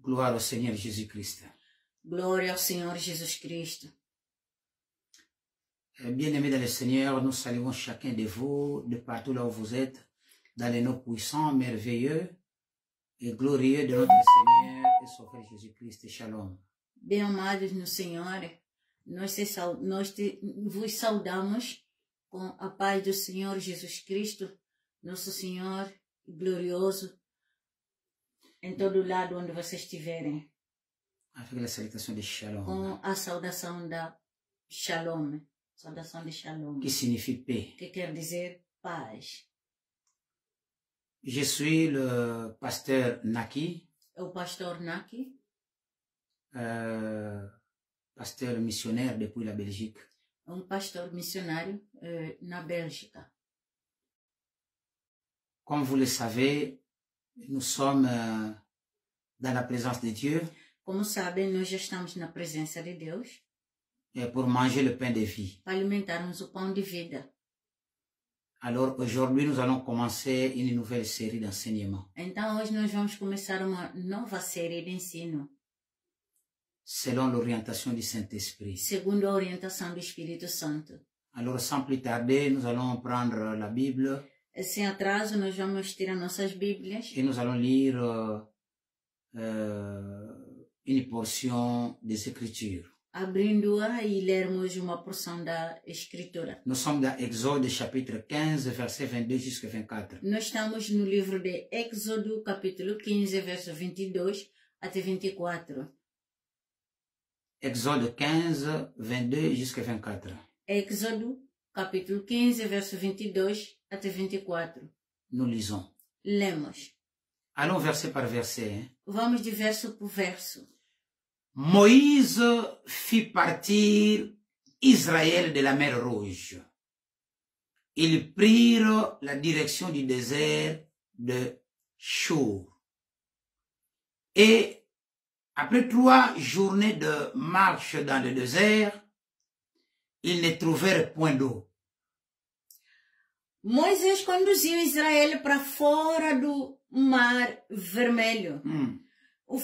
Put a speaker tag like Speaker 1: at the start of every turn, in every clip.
Speaker 1: Gloire au Seigneur Jésus-Christ.
Speaker 2: Glória ao Senhor Jesus Cristo.
Speaker 1: Bien-aimés dans le Seigneur, nous saluons chacun de vous, de partout là où vous êtes, dans les noms puissants, merveilleux et glorieux de notre Seigneur et Sauveur Jésus-Christ. Shalom.
Speaker 2: Bem-amados no Senhor, vos saudamos com a paz do Senhor Jesus Cristo, nosso Senhor glorioso, em todo lado onde vocês estiverem.
Speaker 1: Avec la salutation de Shalom.
Speaker 2: Com a saudação da Shalom. Saudação de Shalom.
Speaker 1: Qui signifie paix.
Speaker 2: Que quer dizer paz.
Speaker 1: Je suis le pasteur Naki.
Speaker 2: O pastor Naki.
Speaker 1: Pasteur missionnaire depuis la Belgique.
Speaker 2: Pastor missionário na Bélgica.
Speaker 1: Comme vous le savez, nous sommes dans la présence de Dieu.
Speaker 2: Como sabem, nós já estamos na presença de Deus.
Speaker 1: Pour manger le pain de vie.
Speaker 2: Para alimentarmos o pão de vida.
Speaker 1: Alors aujourd'hui, nous allons commencer une nouvelle série d'enseignements.
Speaker 2: Então hoje nós vamos começar uma nova série de ensino.
Speaker 1: Selon l'orientation du Saint-Esprit.
Speaker 2: Segundo a orientação do Espírito Santo.
Speaker 1: Alors sans plus tarder, nous allons prendre la Bible.
Speaker 2: Sem atraso, nós vamos tirar nossas Bíblias.
Speaker 1: Et nous allons lire une portion des Écritures.
Speaker 2: Abrindo-a e lermos uma porção da Escritura.
Speaker 1: Nous sommes dans Exode chapitre 15, verset 22 jusqu'à 24.
Speaker 2: Nós estamos no livro de Êxodo, capítulo 15, verso 22 até 24.
Speaker 1: Exode 15, 22 jusqu'à 24.
Speaker 2: Êxodo, capítulo 15, verso 22 até 24.
Speaker 1: Nous lisons.
Speaker 2: Lemos.
Speaker 1: Allons verset par verset. Hein?
Speaker 2: Vamos de verso por verso.
Speaker 1: Moïse fit partir Israël de la mer Rouge. Ils prirent la direction du désert de Chour. Et après 3 journées de marche dans le désert, ils ne trouvèrent point d'eau.
Speaker 2: Moisés conduziu Israel para fora do Mar Vermelho.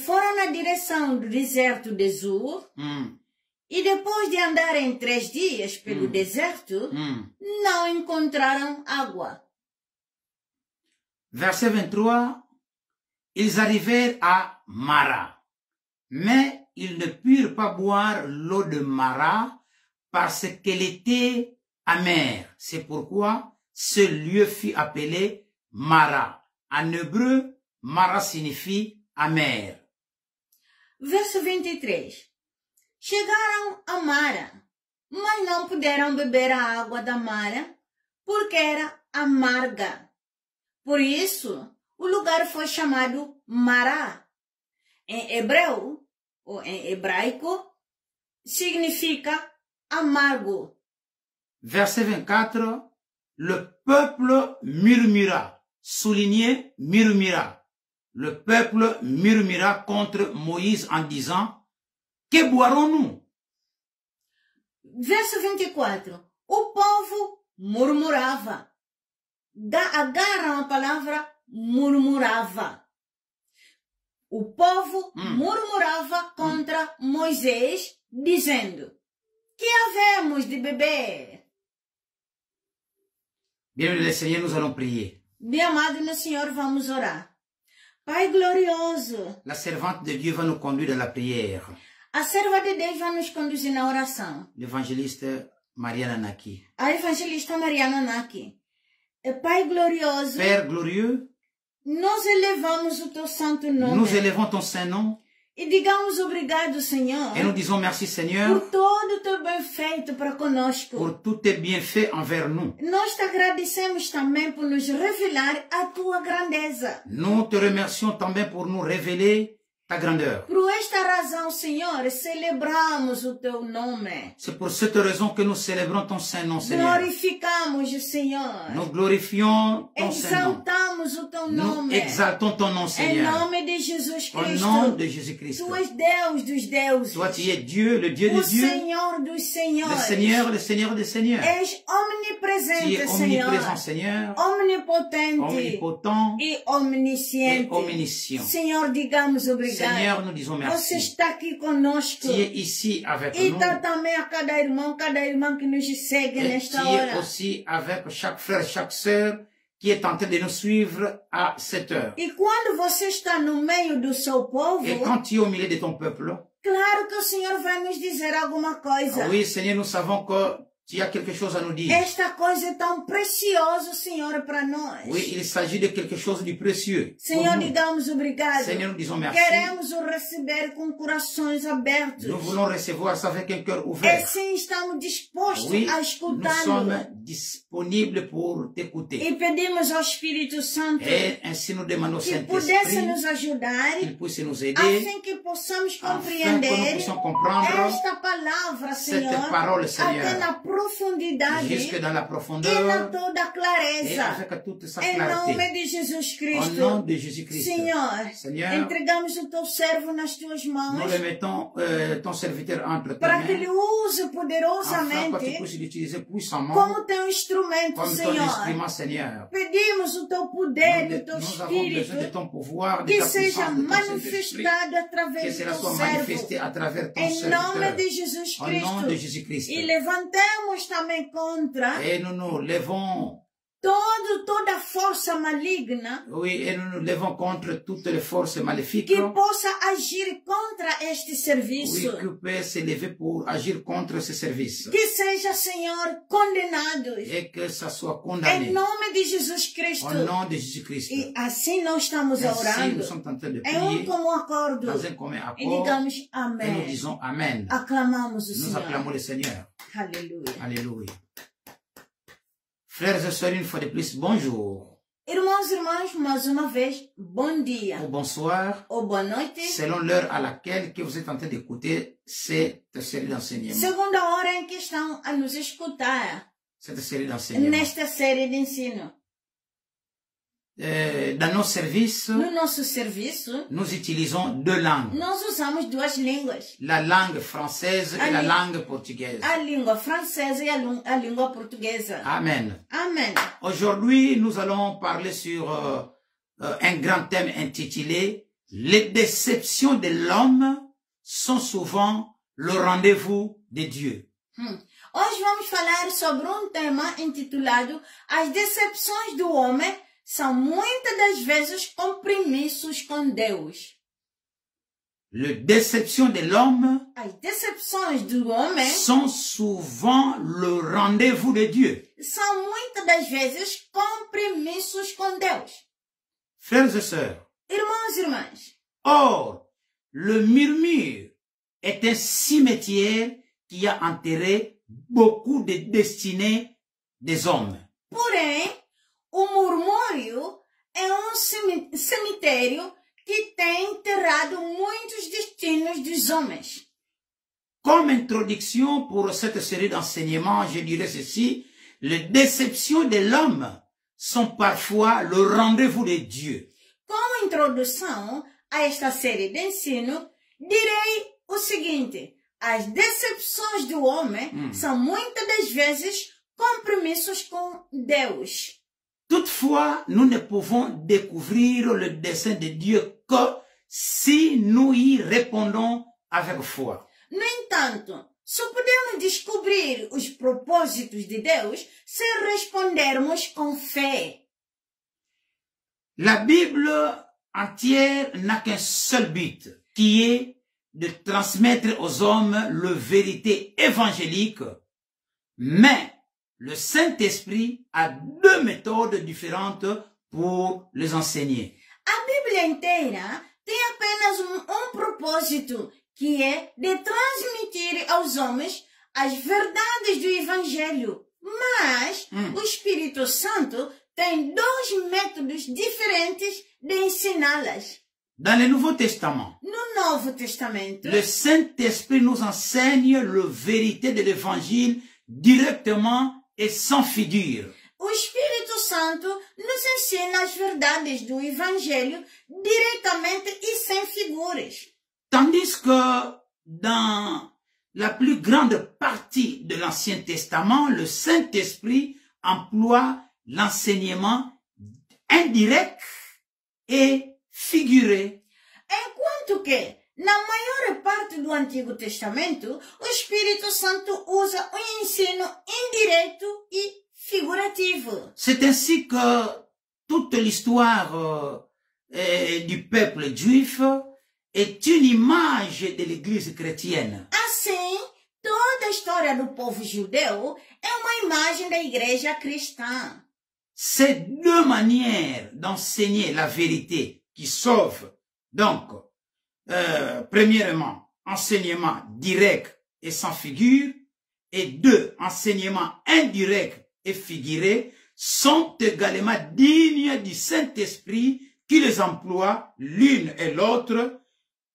Speaker 2: Foram na direção do deserto de Zur. E depois de andarem 3 dias pelo deserto, não encontraram água.
Speaker 1: Verset 23. Ils arrivèrent à Mara. Mais ils ne purent pas boire l'eau de Mara parce qu'elle était amère. C'est pourquoi ce lieu fut appelé Mara. En hébreu, Mara signifie amer.
Speaker 2: Verso 23. Chegaram a Mara, mas não puderam beber a água da Mara, porque era amarga. Por isso, o lugar foi chamado Mará. Em hebreu, ou em hebraico, significa amargo.
Speaker 1: Verset 24. Le peuple murmura. Souligné, murmura. Le peuple murmura contre Moïse en disant, que boirons-nous?
Speaker 2: Verso 24. O povo murmurava. Agarram a palavra murmurava. O povo murmurava contra Moisés, dizendo, que havemos de beber?
Speaker 1: Bien, le Seigneur, nous allons prier.
Speaker 2: Bem amado no Senhor, vamos orar. Pai glorioso.
Speaker 1: La servante de Dieu va nous conduire dans la prière.
Speaker 2: A serva de Deus vai nos conduzir na oração.
Speaker 1: L'évangéliste Mariana Naki.
Speaker 2: A evangelista Mariana Naki. Pai glorioso.
Speaker 1: Père glorieux.
Speaker 2: Nós elevamos o teu santo nome.
Speaker 1: Nous élevons ton saint nom.
Speaker 2: E digamos obrigado, Senhor.
Speaker 1: Et nous disons merci, Seigneur.
Speaker 2: Por todo o teu bem feito para conosco.
Speaker 1: Pour tous tes bienfaits envers nous.
Speaker 2: Nós te agradecemos também por nos revelar a tua grandeza.
Speaker 1: Nous te remercions também pour nous révéler ta grandeur.
Speaker 2: Por esta razão, Senhor, celebramos o teu nome.
Speaker 1: C'est pour cette raison que nous célébrons ton saint nom, Seigneur.
Speaker 2: Glorificamos o Senhor.
Speaker 1: Nous glorifions ton saint nom.
Speaker 2: Exaltamos o teu
Speaker 1: Nous
Speaker 2: nome.
Speaker 1: exaltons ton nom,
Speaker 2: Em
Speaker 1: Seigneur.
Speaker 2: nome de Jesus
Speaker 1: Au
Speaker 2: Cristo.
Speaker 1: nom de Jésus-Christ.
Speaker 2: Tu és Deus dos deuses.
Speaker 1: Toi, tu es Dieu, le Dieu
Speaker 2: O
Speaker 1: des dieux,
Speaker 2: Senhor dos senhores.
Speaker 1: le Seigneur des seigneurs.
Speaker 2: És
Speaker 1: Tu es
Speaker 2: omnipresente,
Speaker 1: omniprésent,
Speaker 2: Senhor.
Speaker 1: Seigneur,
Speaker 2: Omnipotente.
Speaker 1: omnipotent
Speaker 2: E
Speaker 1: et
Speaker 2: omnisciente.
Speaker 1: omniscient.
Speaker 2: Senhor, digamos obrigado.
Speaker 1: Seigneur, nous disons
Speaker 2: Você
Speaker 1: merci.
Speaker 2: está aqui conosco.
Speaker 1: Tu es ici avec
Speaker 2: E
Speaker 1: nous.
Speaker 2: está também a cada irmão que nos segue
Speaker 1: Et
Speaker 2: nesta
Speaker 1: tu es
Speaker 2: hora.
Speaker 1: aussi avec chaque frère, chaque sœur qui est en train de nous suivre à cette heure.
Speaker 2: E quando você está no meio do seu povo,
Speaker 1: Et quand tu es au milieu de ton peuple,
Speaker 2: claro que o Senhor vai nos dizer alguma coisa.
Speaker 1: oui, Seigneur, nous savons que tu as quelque chose à nous dire.
Speaker 2: Esta coisa é tão preciosa, Senhor, para nós.
Speaker 1: Oui, il s'agit de quelque chose de précieux. pour
Speaker 2: Senhor,
Speaker 1: nous.
Speaker 2: digamos obrigado.
Speaker 1: Seigneur, nous disons merci.
Speaker 2: Queremos o receber com corações abertos.
Speaker 1: Nous voulons recevoir ça avec un cœur
Speaker 2: E
Speaker 1: ouvert.
Speaker 2: sim, estamos dispostos
Speaker 1: Oui,
Speaker 2: a
Speaker 1: nous
Speaker 2: escutá-lo.
Speaker 1: sommes disponibles pour t'écouter.
Speaker 2: E pedimos ao Espírito Santo
Speaker 1: Et ainsi nous demandons au
Speaker 2: que pudesse
Speaker 1: Saint-Esprit
Speaker 2: nos ajudar,
Speaker 1: qu'il puisse nous aider
Speaker 2: assim que possamos
Speaker 1: afin que nous
Speaker 2: compreender
Speaker 1: puissions comprendre
Speaker 2: esta palavra,
Speaker 1: cette
Speaker 2: Senhor,
Speaker 1: parole,
Speaker 2: até
Speaker 1: Seigneur,
Speaker 2: na profundidade
Speaker 1: jusque dans la
Speaker 2: e na
Speaker 1: profondeur
Speaker 2: toda a
Speaker 1: et
Speaker 2: clareza.
Speaker 1: avec toute sa
Speaker 2: Em nome
Speaker 1: clarté.
Speaker 2: de Jesus
Speaker 1: Au nom
Speaker 2: Cristo,
Speaker 1: de Jésus-Christ.
Speaker 2: Senhor,
Speaker 1: Seigneur,
Speaker 2: entregamos o teu servo nas tuas
Speaker 1: nous
Speaker 2: mãos
Speaker 1: le mettons ton serviteur entre tes
Speaker 2: para que
Speaker 1: mains
Speaker 2: ele use
Speaker 1: afin que tu
Speaker 2: poderosamente
Speaker 1: puisses l'utiliser puissamment
Speaker 2: como teu instrumento,
Speaker 1: comme ton
Speaker 2: Senhor.
Speaker 1: instrument, Seigneur.
Speaker 2: Pedimos o teu poder e o teu
Speaker 1: Nous avons besoin de
Speaker 2: Espírito
Speaker 1: ton pouvoir, de
Speaker 2: que
Speaker 1: ta
Speaker 2: seja
Speaker 1: puissance, de ton Saint-Esprit,
Speaker 2: manifestado
Speaker 1: que
Speaker 2: através do
Speaker 1: cela
Speaker 2: teu
Speaker 1: soit
Speaker 2: servo.
Speaker 1: manifesté à travers ton
Speaker 2: Em nome
Speaker 1: serviteur.
Speaker 2: de Jesus
Speaker 1: Au nom de
Speaker 2: Cristo.
Speaker 1: Jésus-Christ.
Speaker 2: E levantamos também contra
Speaker 1: Et nous nous levons,
Speaker 2: toda força maligna
Speaker 1: oui, et nous nous levons contre toutes les forces maléfiques
Speaker 2: que possa agir contra este
Speaker 1: oui,
Speaker 2: serviço.
Speaker 1: qui peuvent se lever pour agir contre ce service.
Speaker 2: Que seja, Senhor, condenados.
Speaker 1: Et que ça soit
Speaker 2: Em
Speaker 1: condamné.
Speaker 2: nome de Jesus Cristo.
Speaker 1: Au nom de Jésus-Christ.
Speaker 2: E assim nós estamos
Speaker 1: Ainsi,
Speaker 2: orando.
Speaker 1: nous sommes en train de
Speaker 2: Em
Speaker 1: prier
Speaker 2: comum acordo.
Speaker 1: dans un commun
Speaker 2: E
Speaker 1: accord
Speaker 2: digamos
Speaker 1: et nous
Speaker 2: amém.
Speaker 1: disons Amen.
Speaker 2: Aclamamos o
Speaker 1: Nous
Speaker 2: Senhor.
Speaker 1: acclamons le Seigneur.
Speaker 2: Aleluia.
Speaker 1: Alléluia. Frères et sœurs, une fois de plus, bonjour
Speaker 2: Irmãos e irmãs, mais uma vez, bom dia.
Speaker 1: ou bonsoir,
Speaker 2: Ou boa noite.
Speaker 1: selon l'heure à laquelle que vous êtes en train d'écouter cette série d'enseignements.
Speaker 2: Segundo a hora em que estão a nos escutar
Speaker 1: Cette série d'enseignements.
Speaker 2: nesta série de ensino.
Speaker 1: Dans nos services,
Speaker 2: No nosso serviço,
Speaker 1: nous utilisons deux langues.
Speaker 2: nós usamos duas línguas.
Speaker 1: La langue française et la langue portugaise.
Speaker 2: A língua francesa e a língua portuguesa.
Speaker 1: Amen.
Speaker 2: Amém.
Speaker 1: Aujourd'hui, nous allons parler sur un grand thème intitulé « Les déceptions de l'homme sont souvent le rendez-vous de Dieu ».
Speaker 2: Hoje vamos falar sobre tema intitulado As decepções do homem são muitas das vezes compromissos com Deus.
Speaker 1: Les déceptions de l'homme
Speaker 2: As decepções do homem
Speaker 1: sont souvent le rendez-vous de Dieu.
Speaker 2: são muitas das vezes compromissos com Deus.
Speaker 1: Frères et sœurs,
Speaker 2: Irmãos e irmãs,
Speaker 1: or, le murmure est un cimetière qui a enterré beaucoup de destinées des hommes.
Speaker 2: porém, o murmúrio é cemitério que tem enterrado muitos destinos dos homens.
Speaker 1: Comme introduction pour cette série d'enseignements, je dirais ceci, les déceptions de l'homme sont parfois le rendez-vous de Dieu.
Speaker 2: Como introdução a esta série de ensino, direi o seguinte: as decepções do homem são muitas das vezes compromissos com Deus.
Speaker 1: Toutefois, nous ne pouvons découvrir le dessein de Dieu que si nous y répondons avec foi.
Speaker 2: No entanto, só podemos descobrir os propósitos de Deus se respondermos com fé.
Speaker 1: La Bible entière n'a qu'un seul but, qui est de transmettre aux hommes la vérité évangélique, mais le Saint-Esprit a deux méthodes différentes pour les enseigner.
Speaker 2: A Bíblia inteira tem apenas propósito, que é de transmitir aos homens as verdades do Evangelho. Mas o Espírito Santo tem dois métodos diferentes de ensiná-las.
Speaker 1: Dans le Nouveau Testament,
Speaker 2: No Novo Testamento,
Speaker 1: le Saint-Esprit nous enseigne la vérité de l'Évangile directement et sans figure.
Speaker 2: o Espírito Santo nos ensina as verdades do Evangelho diretamente e sem figuras.
Speaker 1: Tandis que dans la plus grande partie de l'Ancien Testament, le Saint-Esprit emploie l'enseignement indirect et figuré.
Speaker 2: Enquanto que, na maior parte do Antigo Testamento, o Espírito Santo usa o ensino indireto e figurativo.
Speaker 1: C'est ainsi que toute l'histoire du peuple juif est une image de l'Église chrétienne.
Speaker 2: Assim, toda a história do povo judeu é uma imagem da igreja cristã.
Speaker 1: Ces deux manières d'enseigner la vérité qui sauve, donc, premièrement, enseignement direct et sans figure, et deux, enseignement indirect et figuré, sont également dignes du Saint-Esprit qui les emploie l'une et l'autre,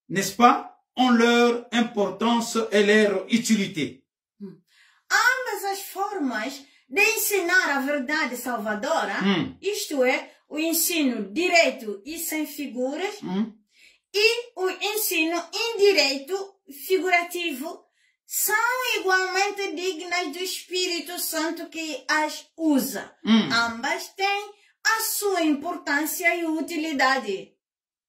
Speaker 1: n'est-ce pas, ont leur importance et leur utilité.
Speaker 2: Ambas as formas de ensinar a verdade salvadora, isto é, o ensino direto e sem figuras, e o ensino indireto, figurativo, são igualmente dignas do Espírito Santo que as usa. Ambas têm a sua importância e utilidade.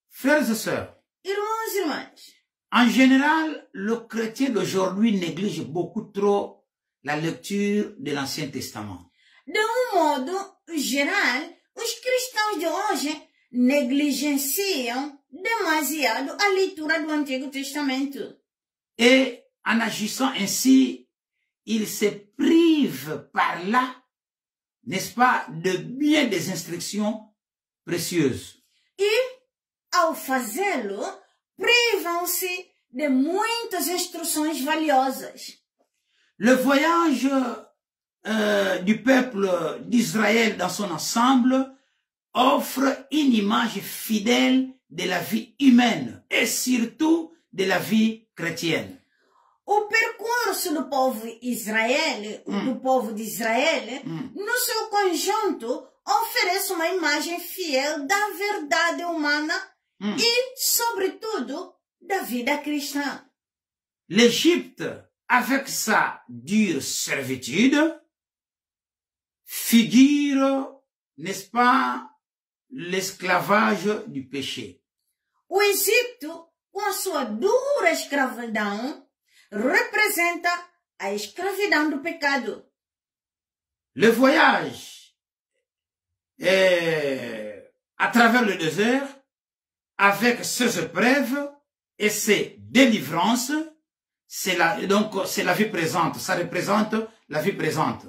Speaker 1: Frères et sœurs,
Speaker 2: Irmãos e irmãs,
Speaker 1: en général, le chrétien d'aujourd'hui néglige beaucoup trop la lecture de l'Ancien Testament.
Speaker 2: De modo geral, os cristãos de hoje negligenciam demasiado a leitura do Antigo Testamento.
Speaker 1: Et en agissant ainsi, ils se privent par là, n'est-ce pas, de bien des instructions précieuses.
Speaker 2: E, ao fazê-lo, privam-se de muitas instruções valiosas.
Speaker 1: Le voyage du peuple d'Israël dans son ensemble offre une image fidèle de la vie humaine et surtout de la vie chrétienne.
Speaker 2: O percurso do povo de Israel, no seu conjunto, oferece uma imagem fiel da verdade humana e, sobretudo, da vida cristã.
Speaker 1: L'Égypte, avec sa dure servitude, figure, n'est-ce pas, l'esclavage du péché.
Speaker 2: O Egito, com a sua dura escravidão, representa a escravidão do pecado.
Speaker 1: Le voyage à travers le désert, avec ses épreuves et ses délivrances, c'est la vie présente, ça représente la vie présente.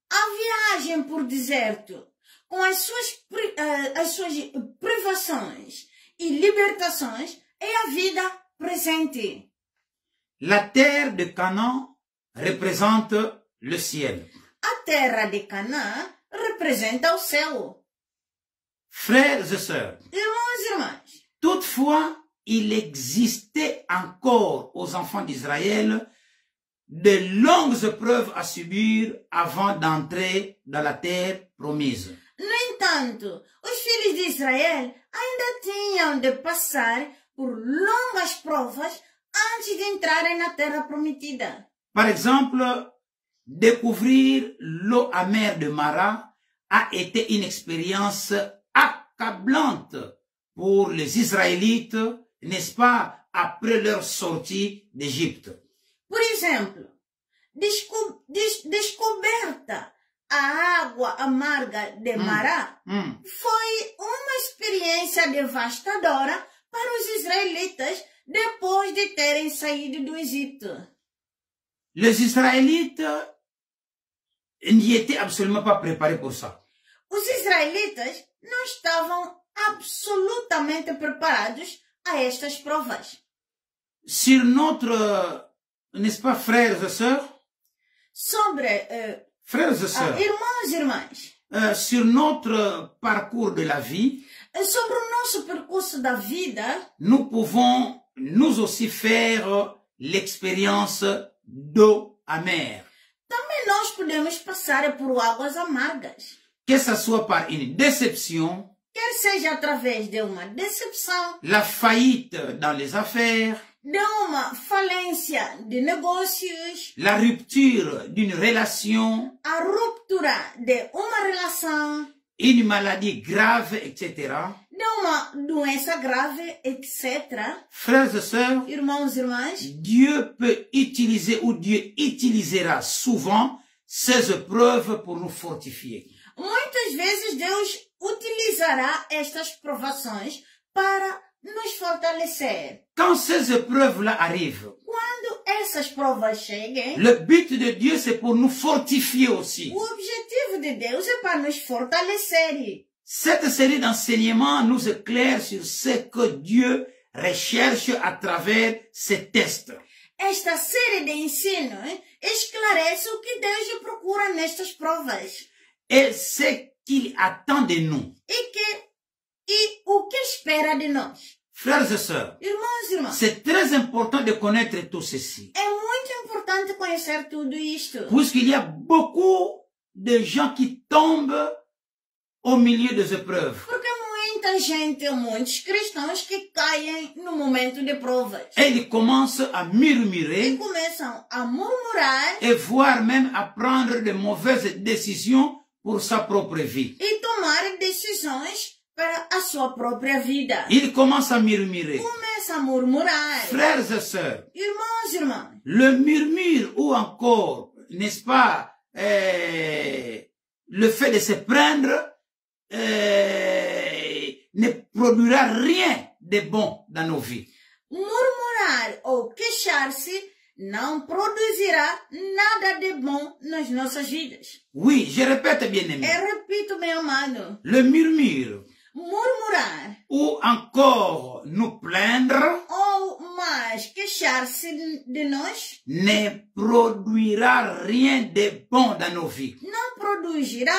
Speaker 2: A viagem por deserto, com as suas privações e libertações, é a vida presente.
Speaker 1: La terre de Canaan représente le ciel.
Speaker 2: A terra de Canaã representa o céu.
Speaker 1: Frères et sœurs,
Speaker 2: Irmãos e irmãs,
Speaker 1: toutefois, il existait encore aux enfants d'Israël de longues épreuves à subir avant d'entrer dans la terre promise.
Speaker 2: No entanto, os filhos de Israel ainda tinham de passar por longas provas antes de entrarem na terra prometida.
Speaker 1: Par exemple, découvrir l'eau amère de Mara a été une expérience accablante pour les Israélites, n'est-ce pas, après leur sortie d'Égypte.
Speaker 2: Por exemplo, descoberta a água amarga de Mará foi uma experiência devastadora para os israelitas depois de terem saído do Egito.
Speaker 1: Les Israélites n'y étaient absolument pas préparés pour ça.
Speaker 2: Os israelitas não estavam absolutamente preparados a estas provas.
Speaker 1: Sur notre, n'est-ce pas, frères et sœurs? Frères et sœurs.
Speaker 2: Irmãos e irmãs.
Speaker 1: Sur notre parcours de la vie,
Speaker 2: sobre o nosso percurso da vida,
Speaker 1: nous pouvons nous aussi faire l'expérience d'eau amère.
Speaker 2: Também nós podemos passar por águas amargas.
Speaker 1: que ce soit par une déception,
Speaker 2: quer seja através de uma decepção,
Speaker 1: la faillite dans les affaires,
Speaker 2: de uma falência de negócios,
Speaker 1: la rupture d'une relation,
Speaker 2: a ruptura de uma relação,
Speaker 1: une maladie grave, etc.
Speaker 2: de uma doença grave, etc.
Speaker 1: Frères et sœurs,
Speaker 2: Irmãos e irmãs,
Speaker 1: Dieu peut utiliser ou Dieu utilisera souvent ces épreuves pour nous fortifier.
Speaker 2: muitas vezes Deus utilizará estas provações para nos fortalecer.
Speaker 1: Quand ces épreuves-là arrivent,
Speaker 2: Quando essas provas cheguem,
Speaker 1: le but de Dieu, c'est pour nous fortifier aussi.
Speaker 2: o objetivo de Deus é para nos fortalecer.
Speaker 1: Cette série d'enseignements nous éclaire sur ce que Dieu recherche à travers ces tests.
Speaker 2: Esta série de ensino esclarece o que Deus procura nestas provas.
Speaker 1: Et ce qu'il attend de nous.
Speaker 2: E o que espera de nós.
Speaker 1: Frères et sœurs,
Speaker 2: Irmãos e irmãs,
Speaker 1: c'est très important de connaître tout ceci.
Speaker 2: é muito importante conhecer tudo isto.
Speaker 1: Puisqu'il y a beaucoup de gens qui tombent au milieu des épreuves.
Speaker 2: Porque muita gente, muitos cristãos que caem no momento de provas.
Speaker 1: Et ils commencent à murmurer
Speaker 2: E começam a murmurar
Speaker 1: et voire même à prendre de mauvaises décisions pour sa propre vie.
Speaker 2: e tomar decisões para a sua própria vida.
Speaker 1: Ils commencent à murmurer.
Speaker 2: Começa a murmurar.
Speaker 1: Frères et sœurs,
Speaker 2: Irmãos e irmãs,
Speaker 1: le murmure ou encore, n'est-ce pas, le fait de se prendre ne produira rien de bon dans nos vies.
Speaker 2: Murmurar ou queixar-se não produzirá nada de bom nas nossas vidas.
Speaker 1: Oui, je répète, bien-aimé.
Speaker 2: Eu repito, meu amado,
Speaker 1: Le murmure
Speaker 2: murmurar
Speaker 1: ou encore nous plaindre
Speaker 2: ou mais queixar-se de nós
Speaker 1: ne produira rien de bon dans nos vies.
Speaker 2: não produzirá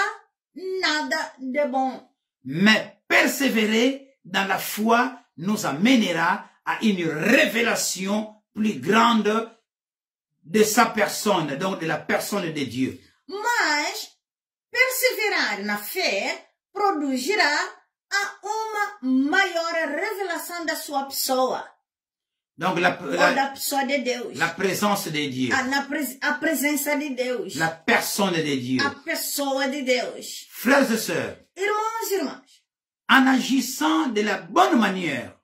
Speaker 2: nada de bom.
Speaker 1: Mais persévérer dans la foi nous amènera à une révélation plus grande de sa personne, donc de la personne de Dieu.
Speaker 2: Mas perseverar na fé produzirá a uma maior revelação da sua pessoa.
Speaker 1: Donc
Speaker 2: ou da pessoa de Deus.
Speaker 1: la présence de Dieu.
Speaker 2: A presença de Deus.
Speaker 1: La personne de Dieu.
Speaker 2: A pessoa de Deus.
Speaker 1: Frères et sœurs,
Speaker 2: Irmãos e irmãs,
Speaker 1: en agissant de la bonne manière,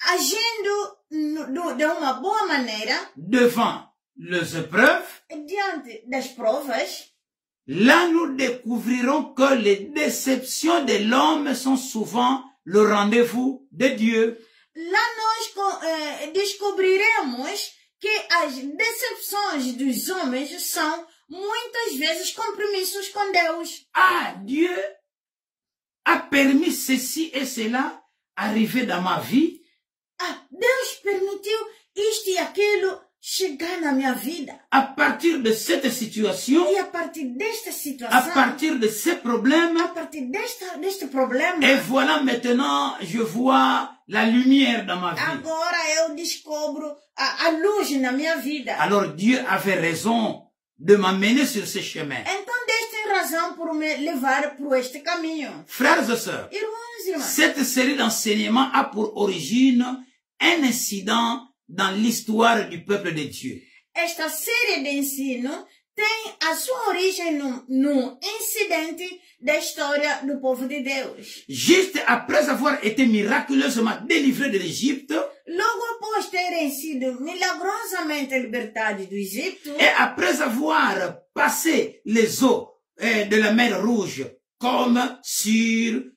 Speaker 2: agindo de uma boa maneira,
Speaker 1: devant les épreuves,
Speaker 2: diante das provas,
Speaker 1: là nous découvrirons que les déceptions de l'homme sont souvent le rendez-vous de Dieu.
Speaker 2: Lá nós descobriremos que as decepções dos homens são muitas vezes compromissos com Deus.
Speaker 1: Ah, Dieu a permis ceci et cela arriver dans ma vie.
Speaker 2: Ah, Deus permitiu isto e aquilo chegar na minha vida.
Speaker 1: À partir de cette situation,
Speaker 2: E a partir desta
Speaker 1: à
Speaker 2: situação,
Speaker 1: partir de ces problèmes,
Speaker 2: a partir deste problema,
Speaker 1: et voilà maintenant, je vois la lumière dans ma vie.
Speaker 2: agora eu descubro a luz na minha vida.
Speaker 1: Alors Dieu avait raison de m'amener sur ce chemin.
Speaker 2: Então Deus tem razão por me levar por este caminho.
Speaker 1: Frères et sœurs,
Speaker 2: Irmãos e irmãs,
Speaker 1: cette série d'enseignements a pour origine un incident dans l'histoire du peuple de Dieu.
Speaker 2: esta série de ensino tem a sua origem num incidente da história do povo de Deus.
Speaker 1: Juste après avoir été miraculeusement délivré de l'Égypte,
Speaker 2: Logo após terem sido milagrosamente libertados do Egito,
Speaker 1: et après avoir passé les eaux de la mer Rouge comme s'ils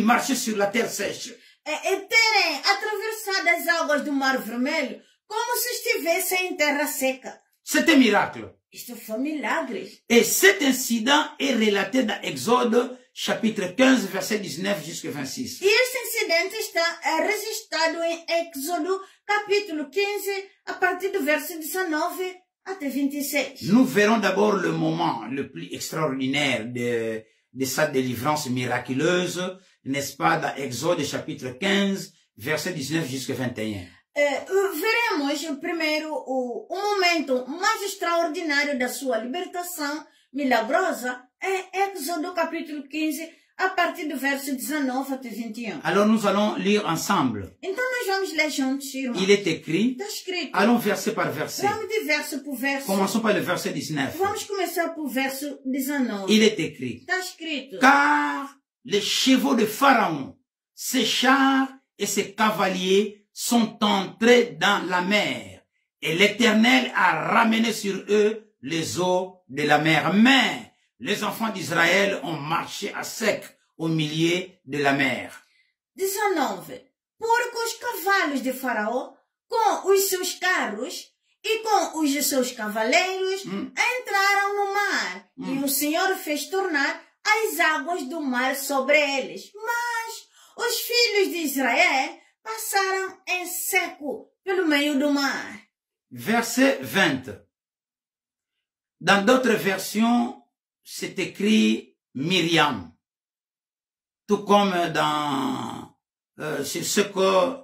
Speaker 1: marchaient sur la terre sèche,
Speaker 2: e terem atravessado as águas do Mar Vermelho como se estivessem em terra seca.
Speaker 1: c'est un miracle.
Speaker 2: Isto foi milagre.
Speaker 1: Et cet incident est relaté dans Exode chapitre 15 verset 19 jusqu'à 26.
Speaker 2: E este incidente está registrado em Êxodo capítulo 15, a partir do verso 19 até 26.
Speaker 1: Nous verrons d'abord le moment le plus extraordinaire de sa délivrance miraculeuse, n'est-ce pas, dans Exode chapitre 15 verset 19 jusqu'à 21.
Speaker 2: Veremos primeiro o momento mais extraordinário da sua libertação milagrosa em Êxodo capítulo 15, a partir do verso 19 até 21.
Speaker 1: Alors nous allons lire ensemble.
Speaker 2: Então nós vamos ler juntos, irmãos.
Speaker 1: Il est écrit.
Speaker 2: Está escrito.
Speaker 1: Allons verset par verset.
Speaker 2: Vamos de verso por verso.
Speaker 1: Commençons par le verset 19.
Speaker 2: Vamos começar por verso 19.
Speaker 1: Il est écrit.
Speaker 2: Está escrito.
Speaker 1: Car les chevaux de Pharaon, ses chars et ses cavaliers sont entrés dans la mer, et l'Éternel a ramené sur eux les eaux de la mer. Mais les enfants d'Israël ont marché à sec au milieu de la mer.
Speaker 2: 19. Porque os cavalos de Faraó, com os seus carros e com os de seus cavaleiros, entraram no mar, e o Senhor fez tornar as águas do mar sobre eles. Mas os filhos de Israel passaram em seco pelo meio do mar.
Speaker 1: Verset 20. Dans d'autres versions, c'est écrit Myriam. Tout comme dans c'est ce que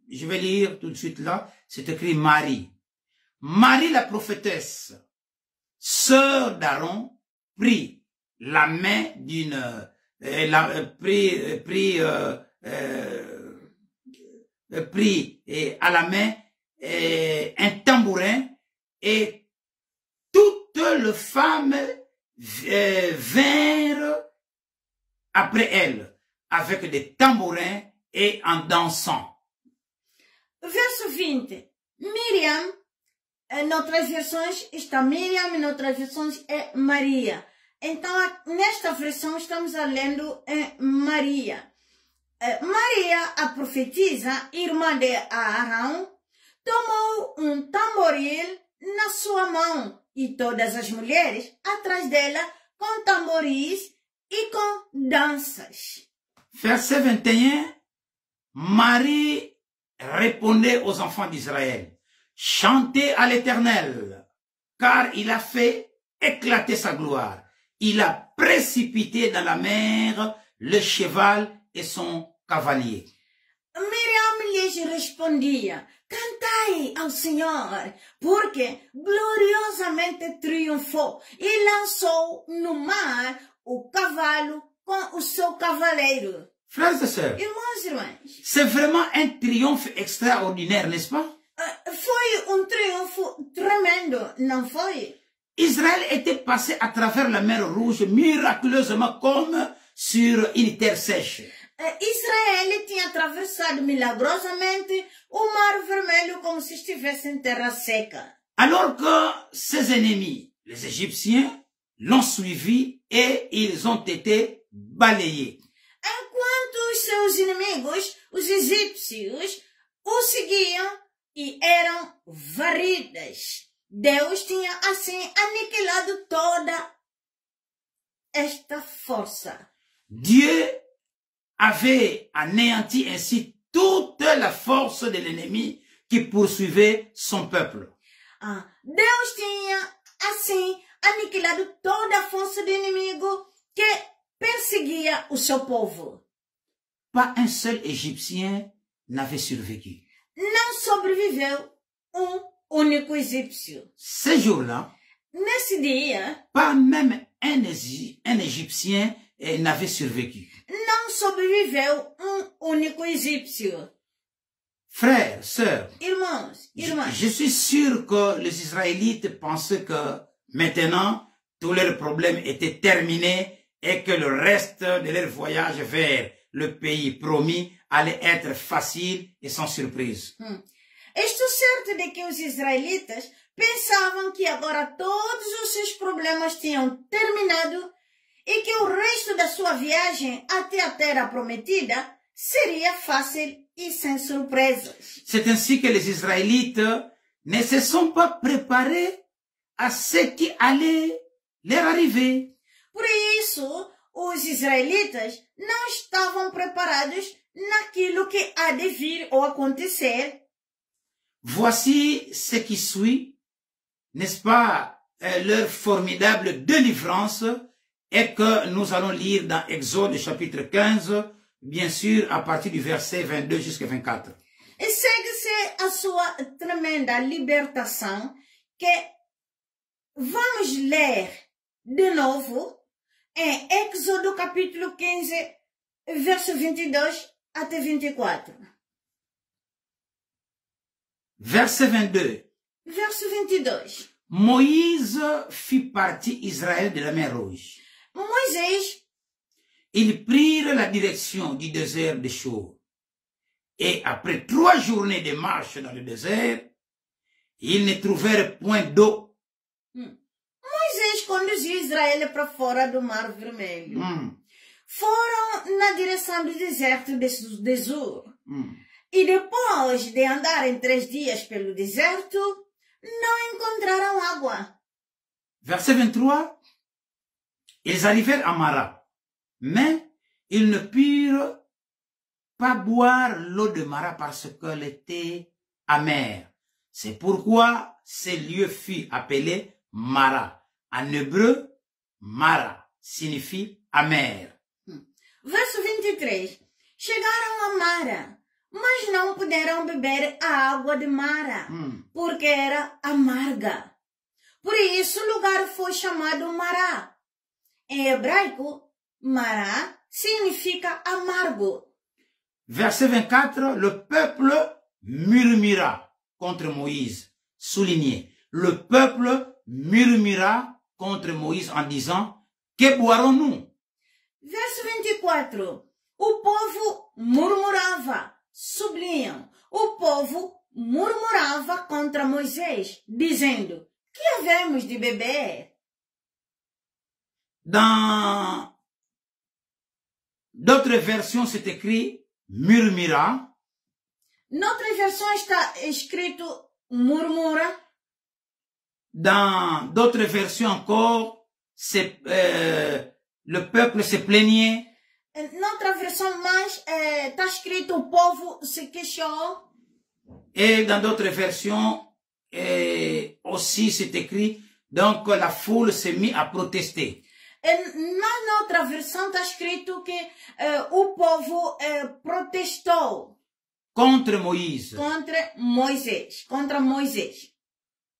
Speaker 1: je vais lire tout de suite là, c'est écrit Marie. Marie la prophétesse, sœur d'Aaron, prit la main d'une prit à la main un tambourin, et toutes les femmes vinrent après elle avec des tambourins et en dansant.
Speaker 2: Verso 20. Miriam, em outras versões está Miriam, em outras versões é Maria. Então, nesta versão estamos lendo Maria. Maria, a profetisa, irmã de Arão, tomou um tamboril na sua mão, e todas as mulheres atrás dela com tamboris e com danças.
Speaker 1: Verset 21, Marie répondait aux enfants d'Israël, chantez à l'Éternel, car il a fait éclater sa gloire. Il a précipité dans la mer le cheval et son cavalier.
Speaker 2: Miriam lhes respondia, cantai ao Senhor, porque gloriosamente triunfou e lançou no mar o cavalo com o seu cavaleiro.
Speaker 1: Frères et sœurs,
Speaker 2: Irmãos e irmãs,
Speaker 1: c'est vraiment un triomphe extraordinaire, n'est-ce pas?
Speaker 2: Foi triunfo tremendo, não foi?
Speaker 1: Israël était passé à travers la mer Rouge miraculeusement comme sur une terre sèche.
Speaker 2: Israel tinha atravessado milagrosamente o Mar Vermelho como se estivesse em terra seca.
Speaker 1: Alors que ses ennemis, les Égyptiens, l'ont suivi et ils ont été balayés.
Speaker 2: Enquanto os seus inimigos, os egípcios, o seguiam e eram varridas. Deus tinha assim aniquilado toda esta força.
Speaker 1: Dieu avait anéanti ainsi toute la force de l'ennemi qui poursuivait son peuple.
Speaker 2: Deus tinha assim aniquilado toda a força do inimigo que perseguia o seu povo.
Speaker 1: Pas un seul Égyptien n'avait survécu.
Speaker 2: Não sobreviveu único egípcio.
Speaker 1: Ce jour-là,
Speaker 2: nesse dia,
Speaker 1: pas même un Égyptien n'avait survécu.
Speaker 2: Não sobreviveu único egípcio.
Speaker 1: Frères, sœurs,
Speaker 2: irmãos, irmãs,
Speaker 1: je suis sûr que les Israélites pensaient que maintenant tous leurs problèmes étaient terminés et que le reste de leur voyage vers le pays promis allait être facile et sans surprise.
Speaker 2: Estou certo de que os israelitas pensavam que agora todos os seus problemas tinham terminado e que o resto da sua viagem até a terra prometida seria fácil e sem surpresas.
Speaker 1: C'est ainsi que les Israélites ne se sont pas préparés à ce qui allait leur arriver.
Speaker 2: Por isso, os israelitas não estavam preparados naquilo que há de vir ou acontecer.
Speaker 1: Voici ce qui suit, n'est-ce pas, leur formidable délivrance et que nous allons lire dans Exode chapitre 15, bien sûr, à partir du verset 22 jusqu'à 24.
Speaker 2: E segue-se a sua tremenda libertação que vamos ler de novo em Êxodo capítulo 15, verso 22 até 24.
Speaker 1: Verset 22.
Speaker 2: Verso 22.
Speaker 1: Moïse fit partie Israël de la mer Rouge.
Speaker 2: Moisés,
Speaker 1: Ils prirent la direction du désert de Chour. Et après 3 journées de marche dans le désert, ils ne trouvèrent point d'eau.
Speaker 2: Moisés conduziu Israel para fora do Mar Vermelho. Foram na direção do deserto de Zur. E depois de andarem 3 dias pelo deserto, não encontraram água.
Speaker 1: Verset 23. Ils arrivèrent à Mara, mais ils ne purent pas boire l'eau de Mara parce qu'elle était amère. C'est pourquoi ce lieu fut appelé Mara. En hébreu, Mara signifie amer.
Speaker 2: Verso 23. Chegaram a Mara, mas não puderam beber a água de Mara, porque era amarga. Por isso o lugar foi chamado Mará. Em hebraico, Mará significa amargo.
Speaker 1: Verset 24, le peuple murmura contre Moïse. Souligné, le peuple murmura contre Moïse en disant, que boirons-nous?
Speaker 2: Verso 24, o povo murmurava, sublinham, o povo murmurava contra Moisés, dizendo, que havemos de beber?
Speaker 1: Dans d'autres versions, c'est écrit murmura.
Speaker 2: Noutra versão está escrito murmura.
Speaker 1: Dans d'autres versions encore, le peuple se plaignait.
Speaker 2: Noutra versão mais está escrito o povo se queixou.
Speaker 1: Et dans d'autres versions aussi c'est écrit, donc la foule s'est mise à protester.
Speaker 2: Na outra versão está escrito que o povo protestou.
Speaker 1: Contre Moïse.
Speaker 2: Contra Moisés.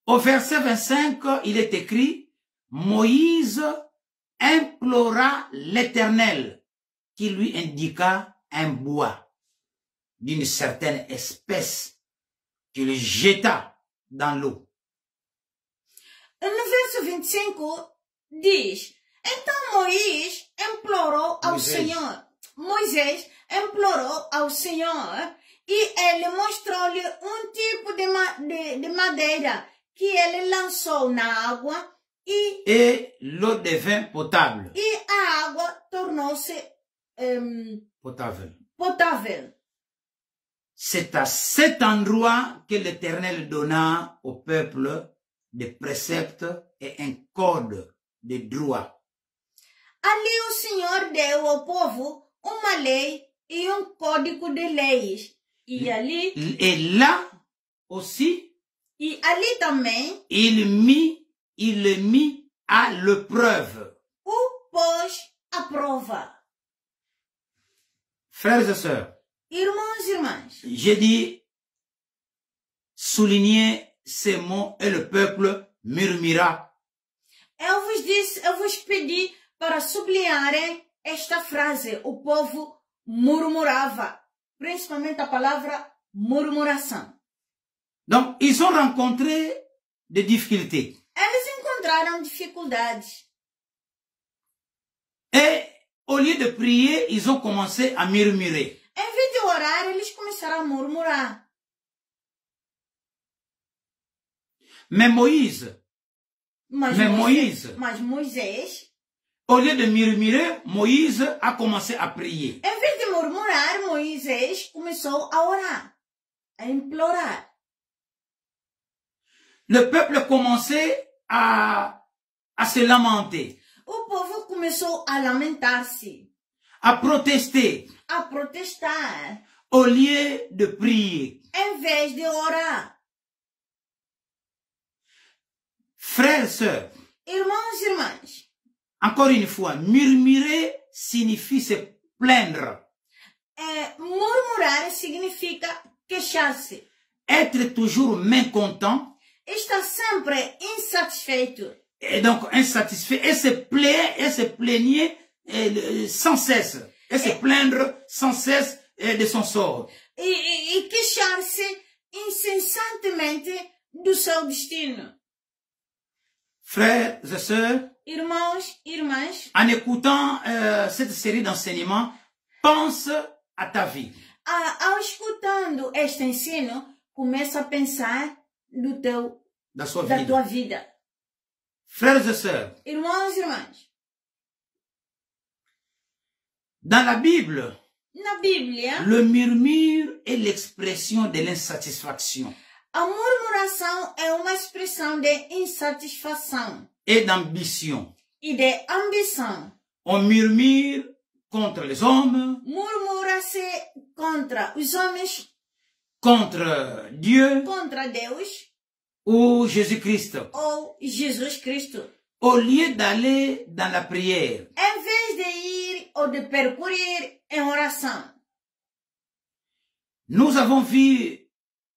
Speaker 1: Au verset 25, il est écrit, Moïse implora l'Éternel, qui lui indiqua un bois d'une certaine espèce, qu'il jeta dans l'eau.
Speaker 2: No verso 25 diz, então Moisés implorou ao Senhor. Moisés implorou ao Senhor e ele mostrou-lhe um tipo de madeira que ele lançou na água
Speaker 1: et l'eau devint potable.
Speaker 2: E a água tornou-se potável.
Speaker 1: C'est à cet endroit que l'Éternel donna au peuple des préceptes et un code de droit.
Speaker 2: Ali o Senhor deu ao povo uma lei e um código de leis.
Speaker 1: Et là aussi,
Speaker 2: também,
Speaker 1: il le mit à l'épreuve.
Speaker 2: O pôs à prova.
Speaker 1: Frères et sœurs,
Speaker 2: irmãos e irmãs,
Speaker 1: j'ai dit, souligner ces mots et le peuple murmura.
Speaker 2: Eu vos pedi para sublinharem esta frase, o povo murmurava, principalmente a palavra murmuração.
Speaker 1: Donc, ils ont rencontré des difficultés.
Speaker 2: Eles encontraram dificuldades.
Speaker 1: Et au lieu de prier, ils ont commencé à murmurer.
Speaker 2: Em vez de orar, eles começaram a murmurar.
Speaker 1: Mais Moïse,
Speaker 2: Moisés,
Speaker 1: au lieu de murmurer, Moïse a commencé à prier.
Speaker 2: Em vez de murmurar, Moisés começou a orar, a implorar.
Speaker 1: Le peuple commençait à se lamenter.
Speaker 2: O povo começou a lamentar-se.
Speaker 1: À protester.
Speaker 2: A protestar.
Speaker 1: Au lieu de prier.
Speaker 2: Em vez de orar.
Speaker 1: Frères et sœurs.
Speaker 2: Irmãos e irmãs.
Speaker 1: Encore une fois, murmurer signifie se plaindre.
Speaker 2: Murmurar significa queixar-se.
Speaker 1: Être toujours mécontent.
Speaker 2: Está sempre insatisfeito.
Speaker 1: Et donc insatisfait, et se plaignait sans cesse, et se plaindre sans cesse de son sort.
Speaker 2: E queixar-se incessantemente do seu destino.
Speaker 1: Frères et sœurs,
Speaker 2: Irmãos, irmãs,
Speaker 1: en écoutant cette série d'enseignements, pense à ta vie.
Speaker 2: Ao escutando este ensino, começa a pensar
Speaker 1: Da sua
Speaker 2: da
Speaker 1: vida.
Speaker 2: tua vida.
Speaker 1: Frères et sœurs,
Speaker 2: Irmãos, irmãs,
Speaker 1: dans la Bible,
Speaker 2: na Bíblia,
Speaker 1: le murmure est l'expression de l'insatisfaction
Speaker 2: a murmuração é uma expressão de insatisfação
Speaker 1: et d'ambition.
Speaker 2: e de ambição.
Speaker 1: On murmure contre les hommes,
Speaker 2: Murmura-se contra os homens,
Speaker 1: contre Dieu
Speaker 2: contra Deus
Speaker 1: ou Jésus-Christ,
Speaker 2: ou Jesus Cristo.
Speaker 1: au lieu d'aller dans la prière.
Speaker 2: Em vez de ir ou de percorrer em oração.
Speaker 1: Nous avons vu,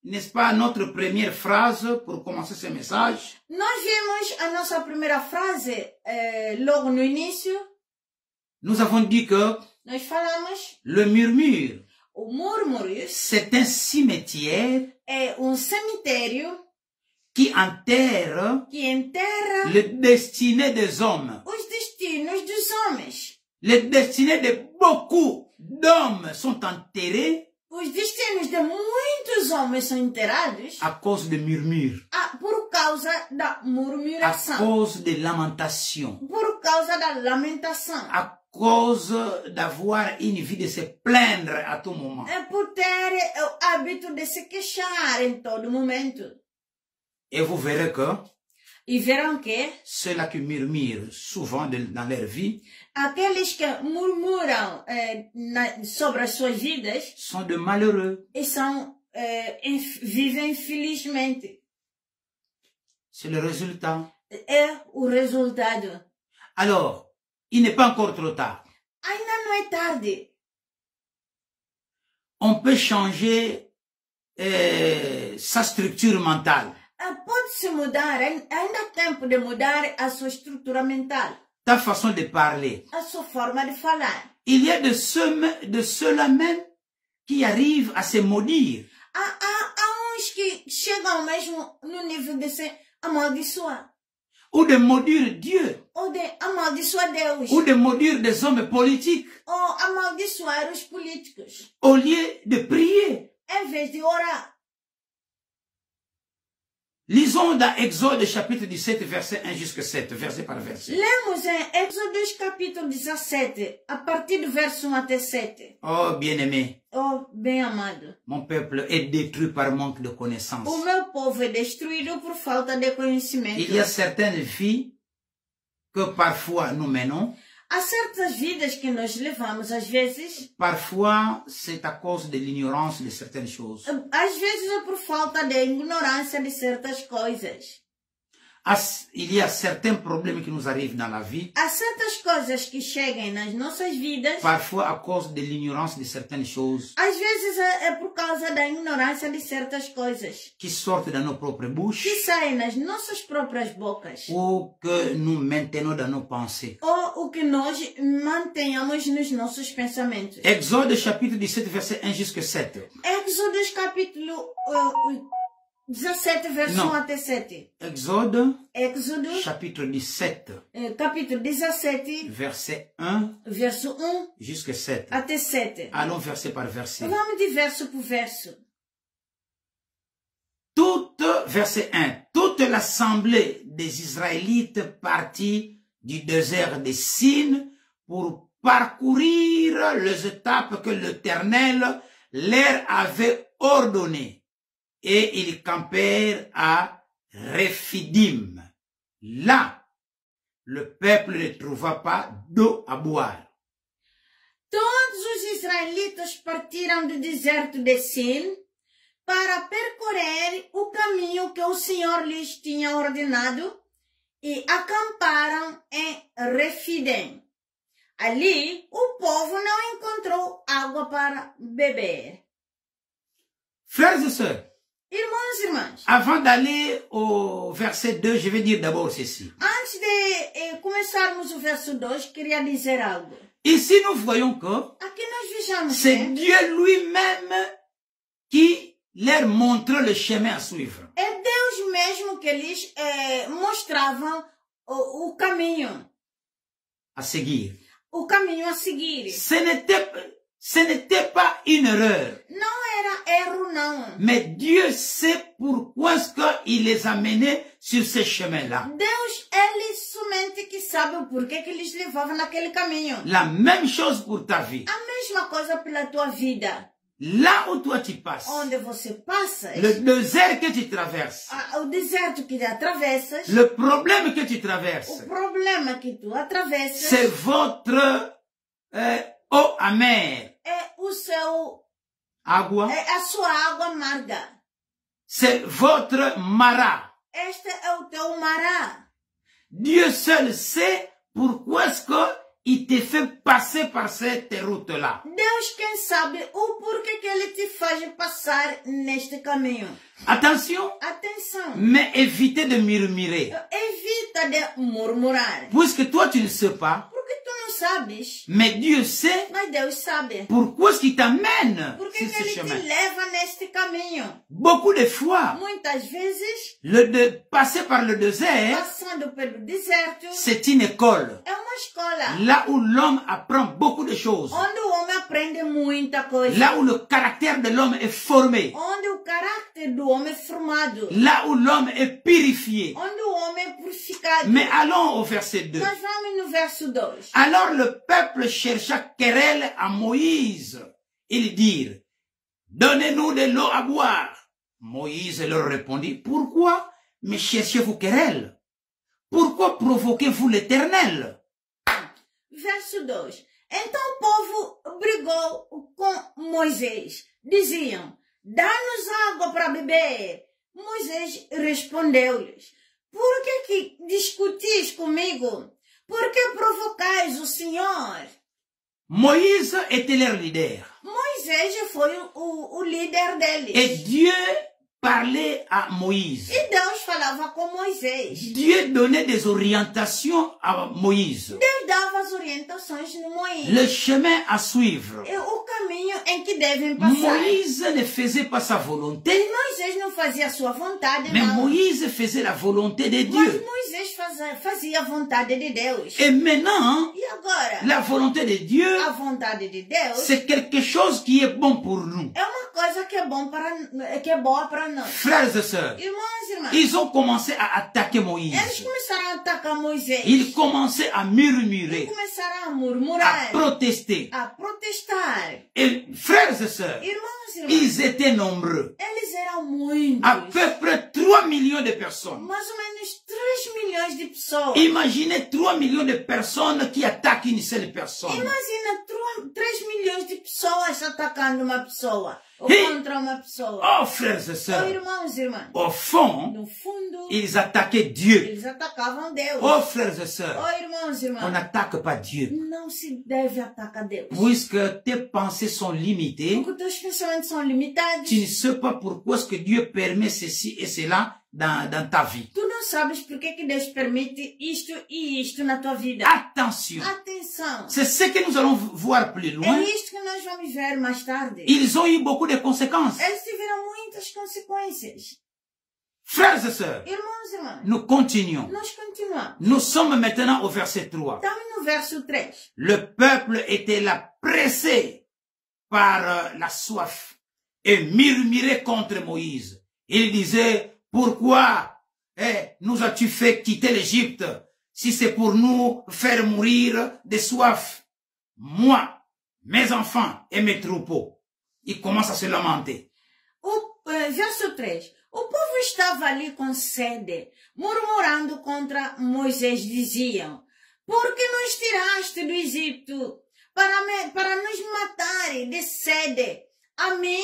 Speaker 1: n'est-ce pas, notre première phrase pour commencer ce message.
Speaker 2: Nós vimos a nossa primeira frase logo no início.
Speaker 1: Nous avons dit que
Speaker 2: Nós falamos,
Speaker 1: le murmure,
Speaker 2: o murmúrio
Speaker 1: c'est un cimetière
Speaker 2: é cemitério
Speaker 1: qui enterre
Speaker 2: que enterra
Speaker 1: les destinées des hommes.
Speaker 2: os destinos dos homens.
Speaker 1: Les destinées de beaucoup d'hommes sont enterrées
Speaker 2: Os destinos de muitos homens são enterrados
Speaker 1: à cause de murmures,
Speaker 2: por causa da
Speaker 1: à
Speaker 2: murmuração,
Speaker 1: cause de lamentations,
Speaker 2: por causa da lamentação.
Speaker 1: à cause d'avoir une vie de se plaindre à tout moment.
Speaker 2: É por ter o hábito de se queixar em todo momento.
Speaker 1: Et vous verrez que
Speaker 2: E verão que
Speaker 1: ceux-là qui murmurent souvent dans leur vie
Speaker 2: aqueles que murmuram sobre as suas vidas
Speaker 1: sont de malheureux.
Speaker 2: e vivem infelizmente.
Speaker 1: C'est le résultat.
Speaker 2: É o resultado.
Speaker 1: Alors, il n'est pas encore trop tard.
Speaker 2: Ainda não é tarde.
Speaker 1: On peut changer sa structure mentale.
Speaker 2: Pode-se mudar, ainda há tempo de mudar a sua estrutura mental,
Speaker 1: Ta façon de parler.
Speaker 2: a sua forma de falar.
Speaker 1: Il y a de ceux-là même qui arrivent à se maudire.
Speaker 2: Há uns que chegam mesmo no nível de se amaldiçoar.
Speaker 1: Ou de maudire Dieu.
Speaker 2: Ou de amaldiçoar Deus.
Speaker 1: Ou de maudire des hommes politiques.
Speaker 2: Ou amaldiçoar os políticos.
Speaker 1: Au lieu de prier.
Speaker 2: Em vez de orar.
Speaker 1: Lisons dans Exode chapitre 17, verset 1 jusqu'à 7, verset par verset.
Speaker 2: Lemos em Êxodo capítulo 17, a partir do verso 1 até 7.
Speaker 1: Oh, bien-aimé,
Speaker 2: Oh, bem amado.
Speaker 1: mon peuple est détruit par manque de connaissance.
Speaker 2: O meu povo é destruído por falta de conhecimento.
Speaker 1: Il y a certaines vies que parfois nous menons.
Speaker 2: Há certas vidas que nós levamos, às vezes.
Speaker 1: Parfois, c'est à cause de l'ignorance de certaines choses.
Speaker 2: Às vezes é por falta de ignorância de certas coisas.
Speaker 1: Il y a certains problèmes qui nous arrivent dans la vie.
Speaker 2: Há certas coisas que chegam nas nossas vidas.
Speaker 1: Parfois à cause de l'ignorance de certaines choses.
Speaker 2: Às vezes é por causa da ignorância de certas coisas.
Speaker 1: Qui sortent dans nos propres bouches.
Speaker 2: Que saem nas nossas próprias bocas.
Speaker 1: Ou que nous maintenons dans nos pensées.
Speaker 2: Ou o que nós mantenhamos nos nossos pensamentos.
Speaker 1: Exode chapitre 17, verset 1 jusqu'à 7.
Speaker 2: Êxodo capítulo 17, verso 1 até 7.
Speaker 1: Êxodo
Speaker 2: chapitre
Speaker 1: 17.
Speaker 2: Capítulo 17.
Speaker 1: Verset 1.
Speaker 2: Verso 1.
Speaker 1: Jusqu'à 7.
Speaker 2: Até 7.
Speaker 1: Allons verset par verset.
Speaker 2: Vamos de verso por verso.
Speaker 1: Verset 1. Toute l'assemblée des Israélites partit du désert de Sin pour parcourir les étapes que l'Éternel leur avait ordonnées. Et ils campèrent à Rephidim. Là, le peuple ne trouva pas d'eau à boire.
Speaker 2: Todos os israelitas partiram do deserto de Sin para percorrer o caminho que o Senhor lhes tinha ordenado e acamparam em Rephidim. Ali, o povo não encontrou água para beber.
Speaker 1: Frères et sœurs,
Speaker 2: Irmãos e irmãs,
Speaker 1: avant d'aller au verset 2, je vais dire d'abord ceci.
Speaker 2: antes de começarmos o verso 2, queria dizer algo.
Speaker 1: Ici, nous voyons que
Speaker 2: Aqui nós vejamos
Speaker 1: c'est
Speaker 2: que
Speaker 1: Dieu lui-même qui leur montre le chemin à suivre.
Speaker 2: é Deus mesmo que eles mostravam o caminho.
Speaker 1: À seguir.
Speaker 2: O caminho a seguir.
Speaker 1: Ce n'était pas une erreur.
Speaker 2: Não era erro, não.
Speaker 1: Mais Dieu sait pourquoi est-ce qu'il les a menés sur ce chemin-là.
Speaker 2: Deus, ele somente que sabe o porquê que eles levavam naquele caminho.
Speaker 1: La même chose pour ta vie.
Speaker 2: A mesma coisa pela tua vida.
Speaker 1: Là où toi tu passes,
Speaker 2: Onde você passa,
Speaker 1: le désert que tu traverses,
Speaker 2: o deserto que atravessas,
Speaker 1: le problème que tu
Speaker 2: o
Speaker 1: traverses,
Speaker 2: problema que tu atravessas,
Speaker 1: c'est votre eau amère.
Speaker 2: é o seu,
Speaker 1: Água.
Speaker 2: é a sua água amarga.
Speaker 1: C'est votre mara.
Speaker 2: Este é o teu mará.
Speaker 1: Dieu seul sait pourquoi est-ce qu'il te fait passer par cette route-là.
Speaker 2: Deus quem sabe o porquê que ele te faz passar neste caminho.
Speaker 1: Attention,
Speaker 2: Atenção.
Speaker 1: mais évitez de murmurer.
Speaker 2: Evita de murmurar.
Speaker 1: Puisque toi tu ne sais pas,
Speaker 2: Porque tu não sabes,
Speaker 1: mais Dieu sait
Speaker 2: mas Deus sabe.
Speaker 1: pourquoi est-ce qu'il t'amène
Speaker 2: Porque
Speaker 1: sur
Speaker 2: que
Speaker 1: ce
Speaker 2: ele
Speaker 1: chemin.
Speaker 2: te leva neste caminho.
Speaker 1: Beaucoup de fois,
Speaker 2: Muitas vezes,
Speaker 1: passer par le désert,
Speaker 2: passando pelo deserto,
Speaker 1: c'est une école.
Speaker 2: é uma escola.
Speaker 1: Là où l'homme apprend beaucoup de choses.
Speaker 2: Onde o homem aprende muita coisa.
Speaker 1: Là où le caractère de l'homme est formé.
Speaker 2: Onde o caráter do homem é formado.
Speaker 1: Là où l'homme est purifié.
Speaker 2: Onde o homem é purificado.
Speaker 1: Mais allons au verset 2.
Speaker 2: Nós vamos no verso 2.
Speaker 1: Alors le peuple chercha querelle à Moïse. Ils dirent, donnez-nous de l'eau à boire. Moïse leur répondit, pourquoi me cherchez-vous querelle? Pourquoi provoquez-vous l'Éternel?
Speaker 2: Verso 2. Então o povo brigou com Moisés. Diziam, dá-nos água para beber. Moisés respondeu-lhes, por que discutis comigo? Por que provocais o Senhor?
Speaker 1: Moïse était leur leader.
Speaker 2: Moisés foi o líder deles.
Speaker 1: Et Dieu parlait à Moïse.
Speaker 2: E Deus falava com Moisés.
Speaker 1: Dieu donnait des orientations à Moïse.
Speaker 2: Deus dava as orientações no Moisés.
Speaker 1: Le chemin à suivre.
Speaker 2: E o caminho em que devem passar.
Speaker 1: Moïse ne faisait pas sa volonté,
Speaker 2: Moisés não fazia a sua vontade,
Speaker 1: mais
Speaker 2: não.
Speaker 1: Moïse faisait la volonté de
Speaker 2: Mas
Speaker 1: Dieu.
Speaker 2: Moisés fazia a vontade de Deus.
Speaker 1: Et maintenant,
Speaker 2: E agora?
Speaker 1: la volonté de Dieu,
Speaker 2: A vontade de Deus
Speaker 1: c'est quelque chose qui est bon pour nous.
Speaker 2: é uma coisa que é boa para nós.
Speaker 1: Frères et sœurs,
Speaker 2: Irmãos e irmãs,
Speaker 1: ils ont commencé à attaquer
Speaker 2: eles
Speaker 1: Moïse.
Speaker 2: começaram a atacar Moisés.
Speaker 1: Ils commençaient à
Speaker 2: E
Speaker 1: murmurer,
Speaker 2: começaram a
Speaker 1: à
Speaker 2: murmurar,
Speaker 1: protester.
Speaker 2: a protestar.
Speaker 1: Et frères et sœurs,
Speaker 2: Irmãos e irmãs,
Speaker 1: ils étaient nombreux.
Speaker 2: eles eram muitos.
Speaker 1: À peu près 3 millions de personnes.
Speaker 2: Mais ou menos 3 milhões de pessoas.
Speaker 1: Imaginez 3 millions de personnes qui attaquent une seule personne.
Speaker 2: Imagina 3 milhões de pessoas atacando uma pessoa. Ou
Speaker 1: Ei.
Speaker 2: contra uma pessoa.
Speaker 1: Oh, frères et
Speaker 2: Oh,
Speaker 1: sœurs,
Speaker 2: irmãos e irmãs,
Speaker 1: au fond,
Speaker 2: no fundo,
Speaker 1: ils attaquaient Dieu.
Speaker 2: eles atacavam Deus.
Speaker 1: Oh, frères et sœurs,
Speaker 2: Oh, irmãos e
Speaker 1: on
Speaker 2: irmãs,
Speaker 1: n'attaque pas Dieu.
Speaker 2: não se deve atacar Deus.
Speaker 1: Puisque tes pensées sont limitées,
Speaker 2: Porque teus pensamentos são limitados.
Speaker 1: tu ne sais pas pourquoi est-ce que Dieu permet ceci et cela dans ta vie.
Speaker 2: Tu não sabes por que Deus permite isto e isto na tua vida.
Speaker 1: Attention,
Speaker 2: Atenção.
Speaker 1: c'est ce que nous allons voir plus
Speaker 2: É
Speaker 1: loin.
Speaker 2: isto que nós vamos ver mais tarde.
Speaker 1: Ils ont eu beaucoup de conséquences.
Speaker 2: Eles tiveram muitas consequências.
Speaker 1: Frères et sœurs,
Speaker 2: Irmãos e irmãs,
Speaker 1: nous continuons.
Speaker 2: nós continuamos.
Speaker 1: Nous sommes maintenant au verset 3.
Speaker 2: Estamos no verso 3.
Speaker 1: Le peuple était là pressé par la soif et murmurait contre Moïse. Il disait, pourquoi nous as-tu fait quitter l'Égypte si c'est pour nous faire mourir de soif? Moi, mes enfants et mes troupeaux. Il commence à se lamenter.
Speaker 2: Verso 3. O povo estava ali com sede, murmurando contra Moisés, diziam, por que nos tiraste do Egito para nos matar de sede, a mim,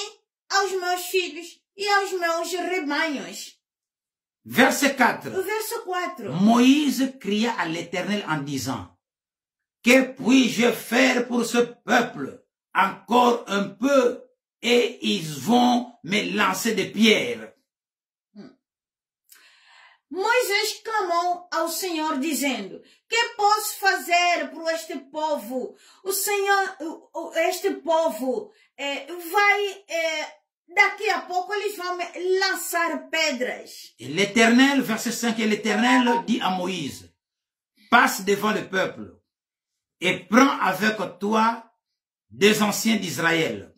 Speaker 2: aos meus filhos e aos meus rebanhos?
Speaker 1: Verset 4.
Speaker 2: O verso 4.
Speaker 1: Moïse cria à l'Éternel en disant, que puis-je faire pour ce peuple? Encore un peu et ils vont me lancer des pierres.
Speaker 2: Moisés clamou ao Senhor dizendo: que posso fazer por este povo? O Senhor, este povo vai, daqui a pouco eles vão lançar pedras.
Speaker 1: Et l'Éternel, verset 5, et l'Éternel dit à Moïse, passe devant le peuple et prends avec toi des anciens d'Israël.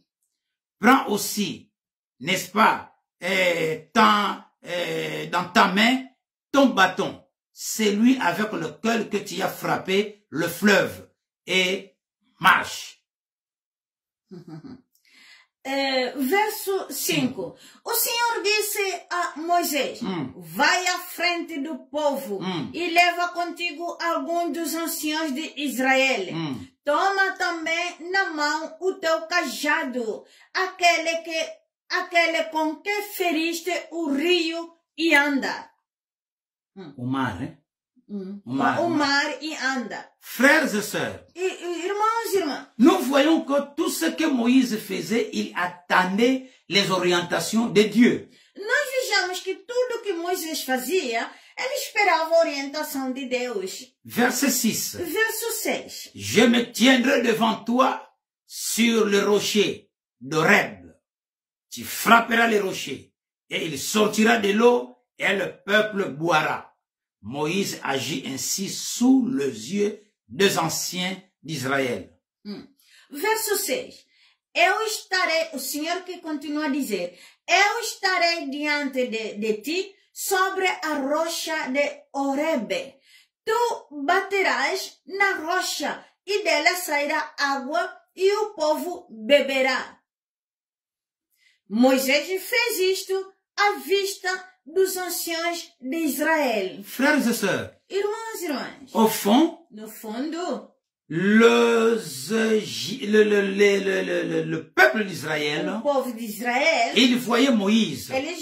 Speaker 1: Prends aussi, n'est-ce pas, dans ta main, ton bâton, celui avec lequel que tu as frappé le fleuve, et marche.
Speaker 2: Verso 5. O Senhor disse a Moisés, vai à frente do povo e leva contigo alguns dos anciãos de Israel. Toma também na mão o teu cajado, aquele com que feriste o rio e anda.
Speaker 1: Au mar, hein?
Speaker 2: O mar e anda.
Speaker 1: Frères et sœurs,
Speaker 2: Irmãos e irmãs,
Speaker 1: nous voyons que tout ce que Moïse faisait, il attendait les orientations de Dieu.
Speaker 2: nós vejamos que tudo que Moisés fazia, ele esperava a orientação de Deus.
Speaker 1: Verset 6.
Speaker 2: Verso 6.
Speaker 1: Je me tiendrai devant toi sur le rocher d'Horeb. Tu frapperas le rocher et il sortira de l'eau et le peuple boira. Moïse agit ainsi sous les yeux des anciens d'Israël.
Speaker 2: Verso 6. Eu estarei, o Senhor que continua a dizer, eu estarei diante de ti sobre a rocha de Horeb. Tu baterás na rocha e dela sairá água e o povo beberá. Moisés fez isto à vista dos anciãos de Israel.
Speaker 1: Frères et sœurs,
Speaker 2: Irmãos e irmãs,
Speaker 1: au fond,
Speaker 2: no fundo,
Speaker 1: le peuple d'Israël,
Speaker 2: o povo de Israel,
Speaker 1: il voyait Moïse.
Speaker 2: eles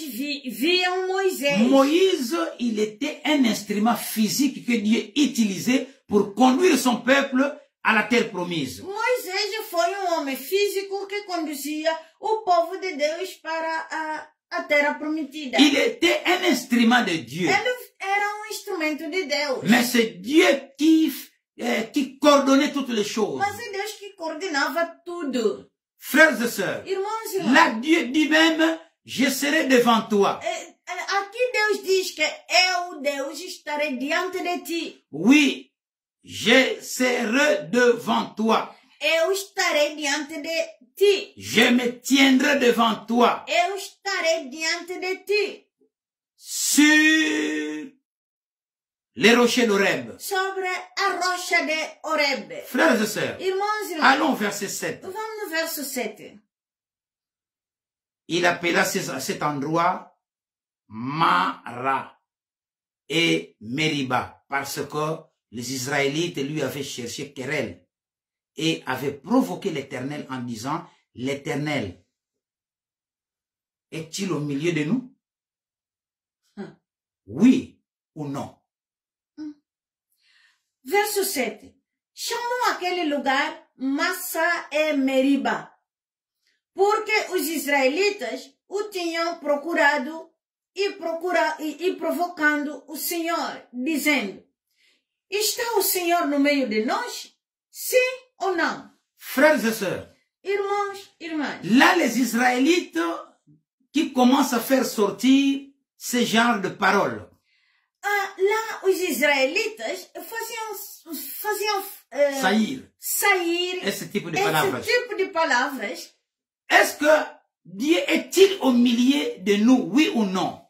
Speaker 2: viam Moisés.
Speaker 1: Moïse, il était un instrument physique que Dieu utilisait pour conduire son peuple à la terre promise.
Speaker 2: Moisés foi homem físico que conduzia o povo de Deus para a terra prometida.
Speaker 1: Il était un instrument de Dieu.
Speaker 2: Ele era instrumento de Deus.
Speaker 1: Mais c'est Dieu qui coordonnait toutes les choses.
Speaker 2: Mas é Deus que coordenava tudo.
Speaker 1: Frères et sœurs,
Speaker 2: Irmãos e irmãs,
Speaker 1: là Dieu dit même, je serai devant toi.
Speaker 2: aqui Deus diz que eu, Deus, estarei diante de ti.
Speaker 1: Oui, je serai devant toi.
Speaker 2: Eu estarei diante de ti.
Speaker 1: Je me tiendrai devant toi.
Speaker 2: Eu estarei diante de ti.
Speaker 1: Sur les rochers d'Horeb.
Speaker 2: Sobre a rocha de Horeb.
Speaker 1: Frères et sœurs,
Speaker 2: Irmãos e irmãs,
Speaker 1: allons au verset 7.
Speaker 2: vamos no verso 7.
Speaker 1: Il appela cet endroit Mara et Meriba parce que les Israélites lui avaient cherché querelle et avaient provoqué l'Éternel en disant, l'Éternel est-il au milieu de nous? Oui ou non?
Speaker 2: Verso 7. Chamou aquele lugar Massa e Meriba, porque os israelitas o tinham procurado e provocando o Senhor, dizendo, está o Senhor no meio de nós? Sim ou não?
Speaker 1: Frères et sœurs,
Speaker 2: Irmãos, irmãs,
Speaker 1: là les Israélites qui commencent à faire sortir ce genre de paroles.
Speaker 2: Lá os israelitas faziam sair
Speaker 1: esse tipo de palavras. Est-ce que Dieu est-il au milieu de nous, oui ou non?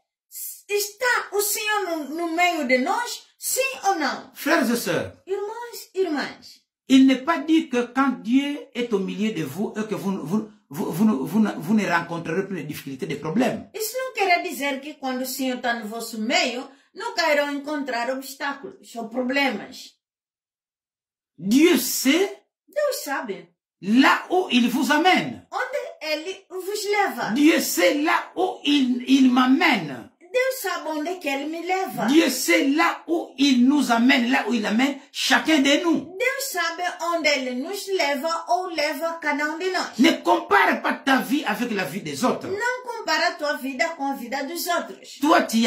Speaker 2: Está o Senhor no meio de nós? Sim ou não?
Speaker 1: Frères et sœurs,
Speaker 2: Irmãos, irmãs,
Speaker 1: il n'est pas dit que quand Dieu est au milieu de vous et que vous ne rencontrerez plus de difficultés, de problèmes.
Speaker 2: isso não quer dizer que quando o Senhor está no vosso meio, nunca irão encontrar obstáculos ou problemas.
Speaker 1: Dieu sait
Speaker 2: Deus sabe
Speaker 1: là où il vous amène.
Speaker 2: onde Ele vos leva.
Speaker 1: Dieu sait là où il m'amène.
Speaker 2: Deus sabe onde que Ele me leva.
Speaker 1: Dieu sait là où il nous amène, là où il amène chacun de nous.
Speaker 2: Deus sabe onde Ele nos leva ou leva cada de nós.
Speaker 1: Ne compare pas ta vie avec la vie des autres.
Speaker 2: Não compara a tua vida com a vida dos outros.
Speaker 1: Toi, tu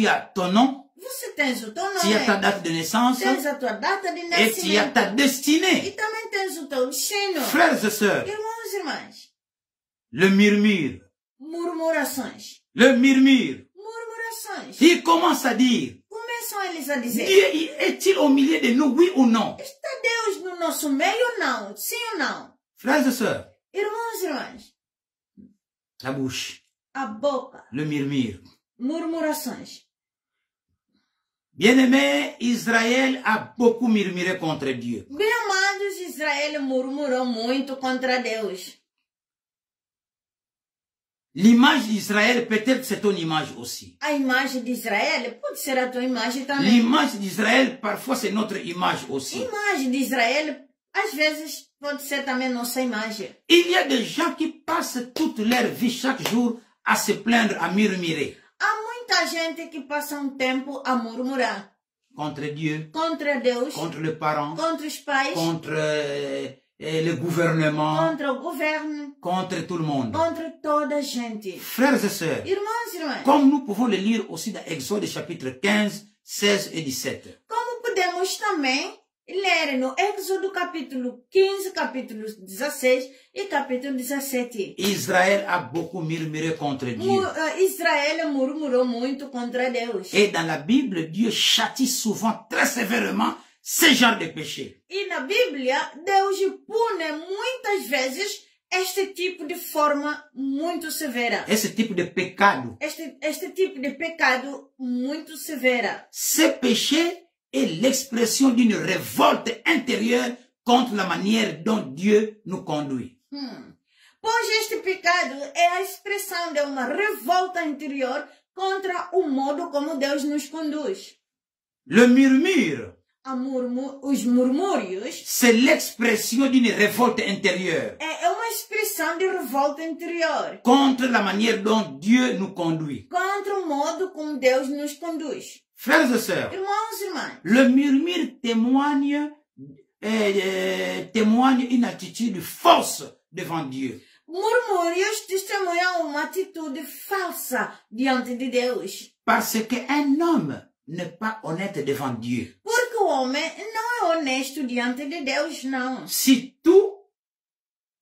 Speaker 1: as ton nom.
Speaker 2: Você tens o teu nome.
Speaker 1: Tu as ta date de naissance.
Speaker 2: Tens a tua data de
Speaker 1: Et
Speaker 2: nascimento.
Speaker 1: tu as ta destinée.
Speaker 2: E também tens o teu destino.
Speaker 1: Frères et sœurs,
Speaker 2: Irmãos e irmãs.
Speaker 1: le murmure.
Speaker 2: Murmurações.
Speaker 1: Le murmure.
Speaker 2: Murmurações.
Speaker 1: Il commence à dire,
Speaker 2: Começam eles a dizer.
Speaker 1: Dieu est-il au milieu de nous, oui ou non?
Speaker 2: Está Deus no nosso meio ou não? Sim ou não?
Speaker 1: Frères et sœurs,
Speaker 2: Irmãos e irmãs.
Speaker 1: la bouche,
Speaker 2: A boca.
Speaker 1: le murmure.
Speaker 2: Murmurações.
Speaker 1: Bien-aimé, Israël a beaucoup murmuré contre Dieu.
Speaker 2: Bem amados, Israel murmurou muito contra Deus.
Speaker 1: L'image d'Israël, peut-être c'est ton image aussi.
Speaker 2: A imagem de Israel pode ser a tua imagem também.
Speaker 1: L'image d'Israël, parfois c'est notre image aussi.
Speaker 2: A imagem de Israel, às vezes, pode ser também nossa imagem.
Speaker 1: Il y a des gens qui passent toute leur vie, chaque jour, à se plaindre, à murmurer.
Speaker 2: Há muita gente que passa um tempo a murmurar.
Speaker 1: Contre Dieu,
Speaker 2: Contra Deus,
Speaker 1: contre les parents,
Speaker 2: contra os pais,
Speaker 1: contre le gouvernement,
Speaker 2: contra o governo,
Speaker 1: contre tout le monde.
Speaker 2: contra toda a gente.
Speaker 1: Frères et sœurs,
Speaker 2: Irmãos e irmãs,
Speaker 1: comme nous pouvons le lire aussi dans Exode chapitre 15, 16 et 17.
Speaker 2: como podemos também ler no Êxodo capítulo 15, capítulo 16 e capítulo 17.
Speaker 1: Israël a beaucoup murmuré contre Dieu.
Speaker 2: Israel murmurou muito contra Deus.
Speaker 1: Et dans la Bible, Dieu châtie souvent très sévèrement ce genre de péché.
Speaker 2: E na Bíblia, Deus pune muitas vezes este tipo de forma muito severa.
Speaker 1: Et ce type de pecado.
Speaker 2: Este tipo de pecado muito severa.
Speaker 1: Ce péché est l'expression d'une révolte intérieure contre la manière dont Dieu nous conduit.
Speaker 2: Pois este pecado é a expressão de uma revolta interior contra o modo como Deus nos conduz.
Speaker 1: Le murmure,
Speaker 2: Os murmúrios
Speaker 1: c'est l'expression d'une révolte intérieure
Speaker 2: é uma expressão de revolta interior
Speaker 1: contre la manière dont Dieu nous conduit.
Speaker 2: contra o modo como Deus nos conduz.
Speaker 1: Frères et sœurs,
Speaker 2: Irmãos e irmãs,
Speaker 1: le murmure témoigne une attitude fausse devant Dieu.
Speaker 2: murmúrios testemunham uma atitude falsa diante de Deus.
Speaker 1: Parce qu'un homme n'est pas honnête devant Dieu.
Speaker 2: Porque o homem não é honesto diante de Deus, não.
Speaker 1: Si tout,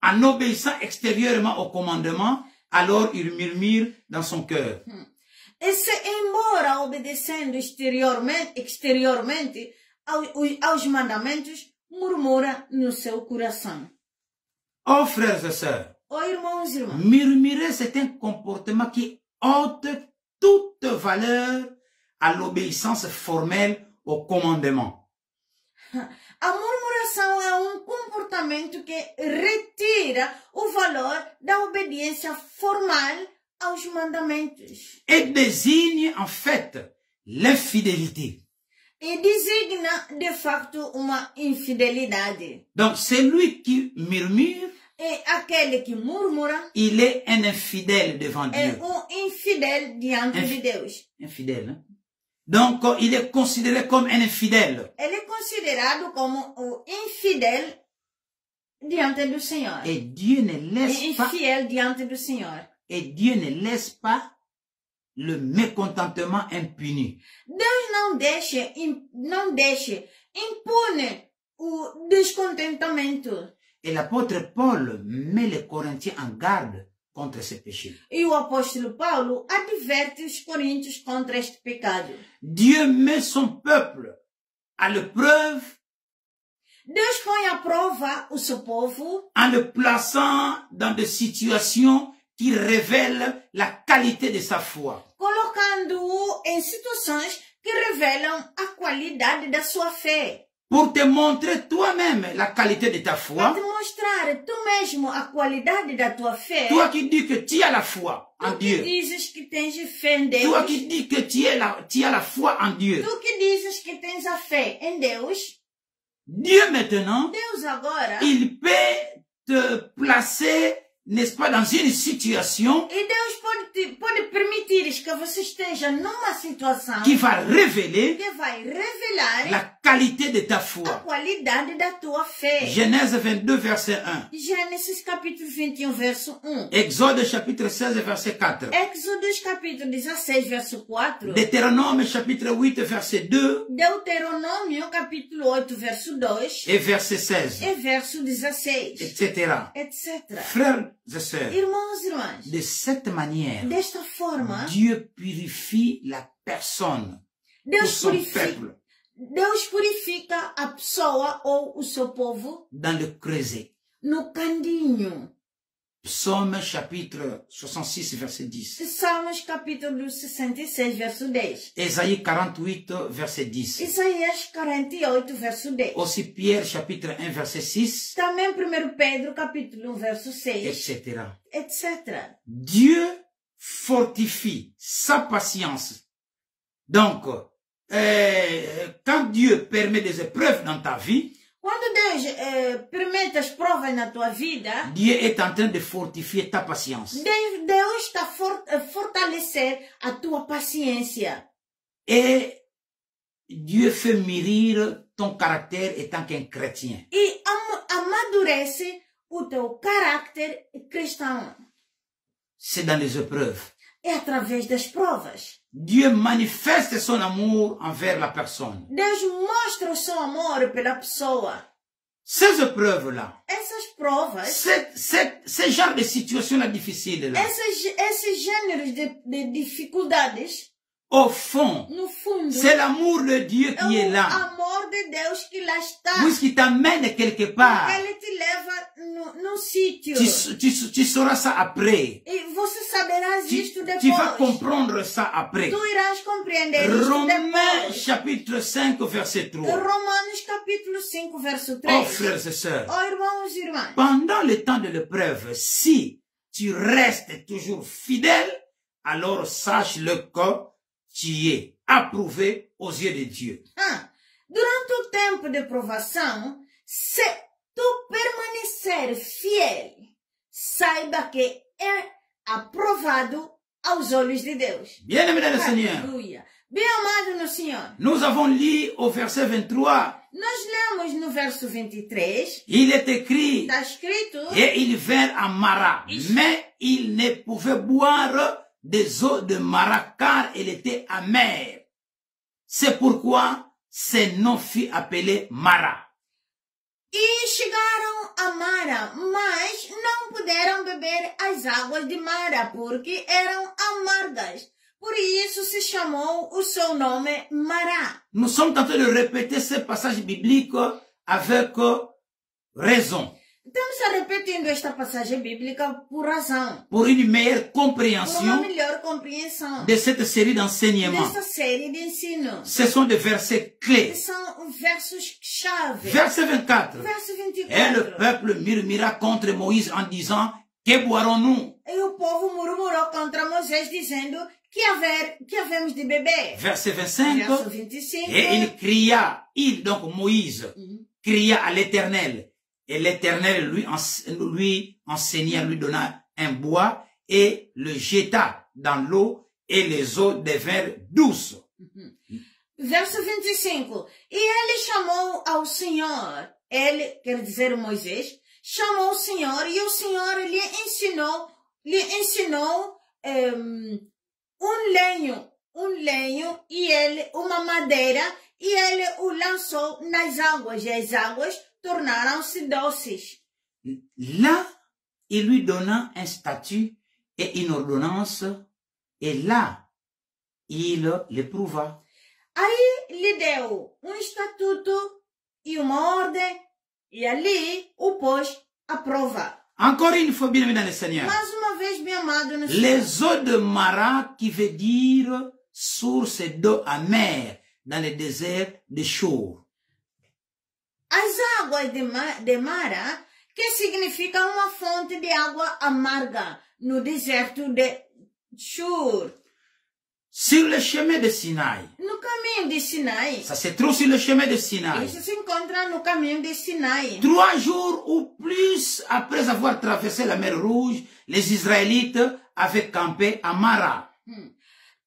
Speaker 1: en obéissant extérieurement au commandement, alors il murmure dans son cœur.
Speaker 2: E se, embora obedecendo exteriormente aos mandamentos, murmura no seu coração.
Speaker 1: Oh frères et sœurs,
Speaker 2: Oh irmãos e irmãs,
Speaker 1: murmurer c'est un comportement qui ôte toute valeur à l'obéissance formelle au commandement.
Speaker 2: a murmuração é um comportamento que retira o valor da obediência formal aos mandamentos.
Speaker 1: Et désigne en fait l'infidélité.
Speaker 2: E designa, de facto, uma infidelidade.
Speaker 1: Donc celui qui murmure,
Speaker 2: E aquele que murmura
Speaker 1: il est un infidèle devant
Speaker 2: é
Speaker 1: Dieu.
Speaker 2: infidel diante de Deus.
Speaker 1: Infidèle, hein? Donc il est considéré comme un infidèle.
Speaker 2: Ele é considerado como o infidel diante do Senhor.
Speaker 1: Et Dieu ne laisse pas,
Speaker 2: Infiel diante do Senhor.
Speaker 1: et Dieu ne laisse pas le mécontentement impuni.
Speaker 2: Deus não deixa impune o descontentamento.
Speaker 1: Et l'apôtre Paul met les Corinthiens en garde contre ce péché.
Speaker 2: E o apóstolo Paulo adverte os coríntios contra este pecado.
Speaker 1: Dieu met son peuple à l'épreuve
Speaker 2: Deus põe à prova o seu povo
Speaker 1: en le plaçant dans des situations qui révèlent la qualité de sa foi.
Speaker 2: colocando-o em situações que revelam a qualidade da sua fé.
Speaker 1: Pour te montrer toi-même la qualité de ta
Speaker 2: Para
Speaker 1: foi,
Speaker 2: te mostrar tu mesmo a qualidade da tua fé.
Speaker 1: toi qui dis que tu as la foi en
Speaker 2: Tu que
Speaker 1: Dieu,
Speaker 2: dizes que tens fé em Deus.
Speaker 1: toi qui dis que tu as la foi en Dieu,
Speaker 2: Tu que dizes que tens a fé em Deus.
Speaker 1: Dieu maintenant,
Speaker 2: Deus agora.
Speaker 1: il peut te placer, n'est-ce pas, dans une situation
Speaker 2: E Deus pode permitir permitires que você esteja numa situação
Speaker 1: qui va révéler
Speaker 2: que vai revelar
Speaker 1: la qualité de ta
Speaker 2: a
Speaker 1: foi.
Speaker 2: qualidade da tua fé.
Speaker 1: Genèse 22, verset 1.
Speaker 2: Gênesis capítulo 21, verso 1.
Speaker 1: Exode chapitre 16, verset 4.
Speaker 2: Êxodos capítulo 16, verso 4.
Speaker 1: Deutéronome chapitre 8, verset 2
Speaker 2: Deuteronômio capítulo 8, verso 2.
Speaker 1: et verset 16,
Speaker 2: E verso 16.
Speaker 1: etc.
Speaker 2: Etc.
Speaker 1: Frères et sœurs,
Speaker 2: Irmãos e irmãs,
Speaker 1: de cette manière,
Speaker 2: desta forma,
Speaker 1: Dieu purifie la personne pour
Speaker 2: Deus
Speaker 1: son
Speaker 2: purifica,
Speaker 1: peuple
Speaker 2: Deus purifica a pessoa ou o seu povo
Speaker 1: dans le creuset.
Speaker 2: no candinho.
Speaker 1: Psaume chapitre 66, verset 10.
Speaker 2: Salmos capítulo 66, verso 10.
Speaker 1: Ésaïe 48, verset 10.
Speaker 2: Isaías 48, verso 10.
Speaker 1: Aussi Pierre chapitre 1, verset 6,
Speaker 2: Também 1 Pedro capítulo 1, verso 6,
Speaker 1: etc.
Speaker 2: etc.
Speaker 1: Dieu fortifie sa patience. Donc, quand Dieu permet des épreuves dans ta vie,
Speaker 2: Quando Deus permite as provas na tua vida,
Speaker 1: Dieu est en train de fortifier ta patience.
Speaker 2: Deus está a fortalecer a tua paciência.
Speaker 1: Et Dieu fait mûrir ton caractère étant qu'un chrétien.
Speaker 2: E amadurece o teu caráter cristão.
Speaker 1: C'est dans les épreuves.
Speaker 2: É através das provas.
Speaker 1: Dieu manifeste son amour envers la personne.
Speaker 2: Deus mostra o seu amor pela pessoa.
Speaker 1: Ces épreuves-là,
Speaker 2: Essas provas,
Speaker 1: ce genre de situation-là difficile-là,
Speaker 2: esses gêneros de dificuldades,
Speaker 1: au fond,
Speaker 2: no fundo,
Speaker 1: c'est l'amour de Dieu qui est
Speaker 2: o
Speaker 1: là.
Speaker 2: amor de Deus que lá está.
Speaker 1: Puisqu'il t'amène quelque part,
Speaker 2: Ele te leva no sítio.
Speaker 1: tu sauras ça après.
Speaker 2: E você saberás isto depois.
Speaker 1: Tu vas comprendre ça après.
Speaker 2: Tu irás compreender isto
Speaker 1: Romains
Speaker 2: depois.
Speaker 1: chapitre 5, verset 3.
Speaker 2: Romanos capítulo 5, verso 3.
Speaker 1: Oh frères et sœurs,
Speaker 2: Oh, irmãos e irmãs.
Speaker 1: pendant le temps de l'épreuve, si tu restes toujours fidèle, alors sache-le que tu es approuvé aux yeux de Dieu.
Speaker 2: Durante o tempo de provação, se tu permanecer fiel, saiba que é aprovado aos olhos de Deus.
Speaker 1: Bien-aimé dans le Seigneur,
Speaker 2: Aleluia. Bem amado no Senhor.
Speaker 1: nous avons lu au verset 23,
Speaker 2: Nós lemos no verso 23,
Speaker 1: il est écrit,
Speaker 2: está escrito,
Speaker 1: et ils vinrent à Mara, mais ils ne pouvaient boire des eaux de Mara car elle était amère. C'est pourquoi ce nom fut appelé Mara.
Speaker 2: e chegaram a Mara, mas não puderam beber as águas de Mara, porque eram amargas. Por isso se chamou o seu nome Mará.
Speaker 1: Nous sommes en train de répéter ce passage biblique avec raison.
Speaker 2: Estamos repetindo esta passagem bíblica por razão.
Speaker 1: Pour une meilleure
Speaker 2: Por uma
Speaker 1: compréhension
Speaker 2: melhor compreensão
Speaker 1: de cette série d'enseignements.
Speaker 2: desta série de ensino.
Speaker 1: Ce sont des versets clés.
Speaker 2: São versos-chave.
Speaker 1: Verset 24.
Speaker 2: Verso
Speaker 1: Et le
Speaker 2: 24.
Speaker 1: peuple murmura contre Moïse en disant, que boirons-nous?
Speaker 2: E o povo murmurou contra Moisés, dizendo que havemos de beber.
Speaker 1: Verset 25.
Speaker 2: Verso 25.
Speaker 1: Et il cria, donc Moïse, cria à l'Éternel. Et l'Éternel lui enseigna, lui donna un bois et le jeta dans l'eau et les eaux devinrent douces.
Speaker 2: Verso 25. E ele chamou ao Senhor, ele, quer dizer Moisés, chamou o Senhor e o Senhor lhe ensinou um lenho e ele, uma madeira, e ele o lançou nas águas e as águas tornaram-se doces.
Speaker 1: Là, il lui donna un statut et une ordonnance, et là, il l'éprouva.
Speaker 2: Aí lhe deu estatuto e uma ordem, e ali o pôs à prova.
Speaker 1: Encore une fois, bien aimé dans le Seigneur.
Speaker 2: Mais uma vez, bem amado no Senhor.
Speaker 1: Les eaux de Mara, qui veut dire source d'eau amère dans le désert de Chour.
Speaker 2: As águas de Mara, que significa uma fonte de água amarga no deserto de Shur.
Speaker 1: Sur le chemin de Sinaï.
Speaker 2: No caminho de Sinai.
Speaker 1: Ça se trouve sur le chemin de Sinaï.
Speaker 2: Isso se encontra no caminho de Sinai.
Speaker 1: 3 jours ou plus après avoir traversé la mer Rouge, les Israélites avaient campé à Mara.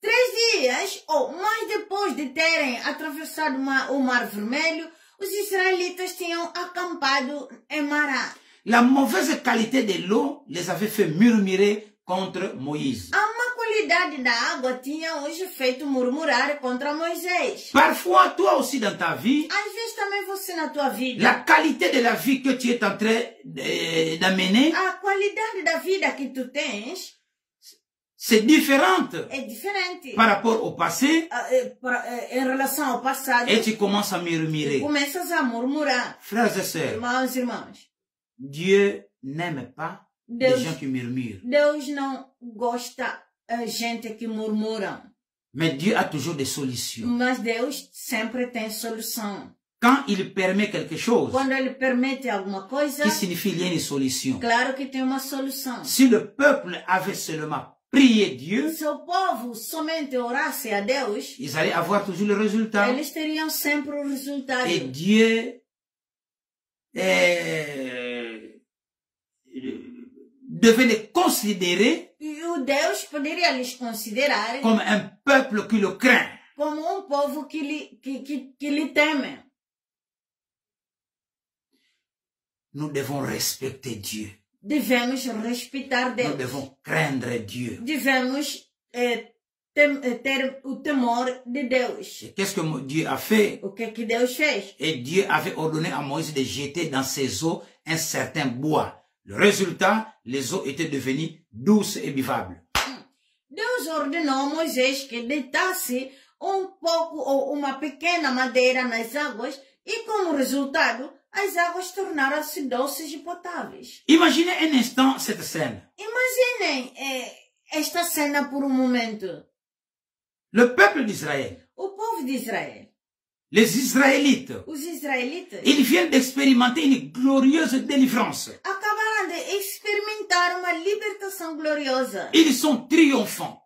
Speaker 2: 3 dias, ou mais depois de terem atravessado o Mar Vermelho, os israelitas tinham acampado em Mará.
Speaker 1: La mauvaise qualité de l'eau les avait fait murmurer contre Moïse.
Speaker 2: A má qualidade da água tinha hoje feito murmurar contra Moisés.
Speaker 1: Parfois, toi aussi dans ta vie,
Speaker 2: Às vezes também você na tua vida,
Speaker 1: la qualité de la vie que tu es en train d'amener,
Speaker 2: a qualidade da vida que tu tens
Speaker 1: c'est différente
Speaker 2: é diferente
Speaker 1: par rapport au passé
Speaker 2: em relação ao passado.
Speaker 1: et tu commences à murmurer.
Speaker 2: Começas a murmurar.
Speaker 1: Frères et sœurs,
Speaker 2: Irmãos,
Speaker 1: Dieu n'aime pas les gens qui murmurent.
Speaker 2: Deus não gosta gente que murmura.
Speaker 1: Mais Dieu a toujours des solutions.
Speaker 2: Mas Deus sempre tem solução.
Speaker 1: Quand il permet quelque chose,
Speaker 2: Quando Ele permite alguma coisa,
Speaker 1: qui signifie il y a une solution.
Speaker 2: claro que tem uma solução.
Speaker 1: Si le peuple avait seulement prié Dieu,
Speaker 2: Se o povo somente orasse a Deus,
Speaker 1: ils allaient avoir toujours le résultat.
Speaker 2: eles teriam sempre o resultado.
Speaker 1: Et Dieu devait les considérer
Speaker 2: E o Deus poderia lhes considerar
Speaker 1: comme un peuple qui le craint.
Speaker 2: como um povo que lhe teme.
Speaker 1: Nous devons respecter Dieu.
Speaker 2: Devemos respeitar
Speaker 1: Nous
Speaker 2: Deus.
Speaker 1: devons craindre Dieu.
Speaker 2: Devemos ter o temor de Deus.
Speaker 1: Et qu'est-ce que Dieu a fait?
Speaker 2: O que Deus fez?
Speaker 1: Et Dieu avait ordonné à Moïse de jeter dans ses eaux un certain bois. Le résultat, les eaux étaient devenues douces et buvables.
Speaker 2: Deus ordenou a Moisés que deitasse pouco ou uma pequena madeira nas águas e, como resultado, as águas tornaram-se doces e potáveis.
Speaker 1: Imaginez un instant cette scène.
Speaker 2: Imaginem esta cena por momento.
Speaker 1: Le peuple d'Israël,
Speaker 2: O povo de Israel,
Speaker 1: les Israélites,
Speaker 2: os israelitas,
Speaker 1: ils viennent d'expérimenter une glorieuse délivrance.
Speaker 2: acabaram de experimentar uma libertação gloriosa.
Speaker 1: Ils sont triomphants.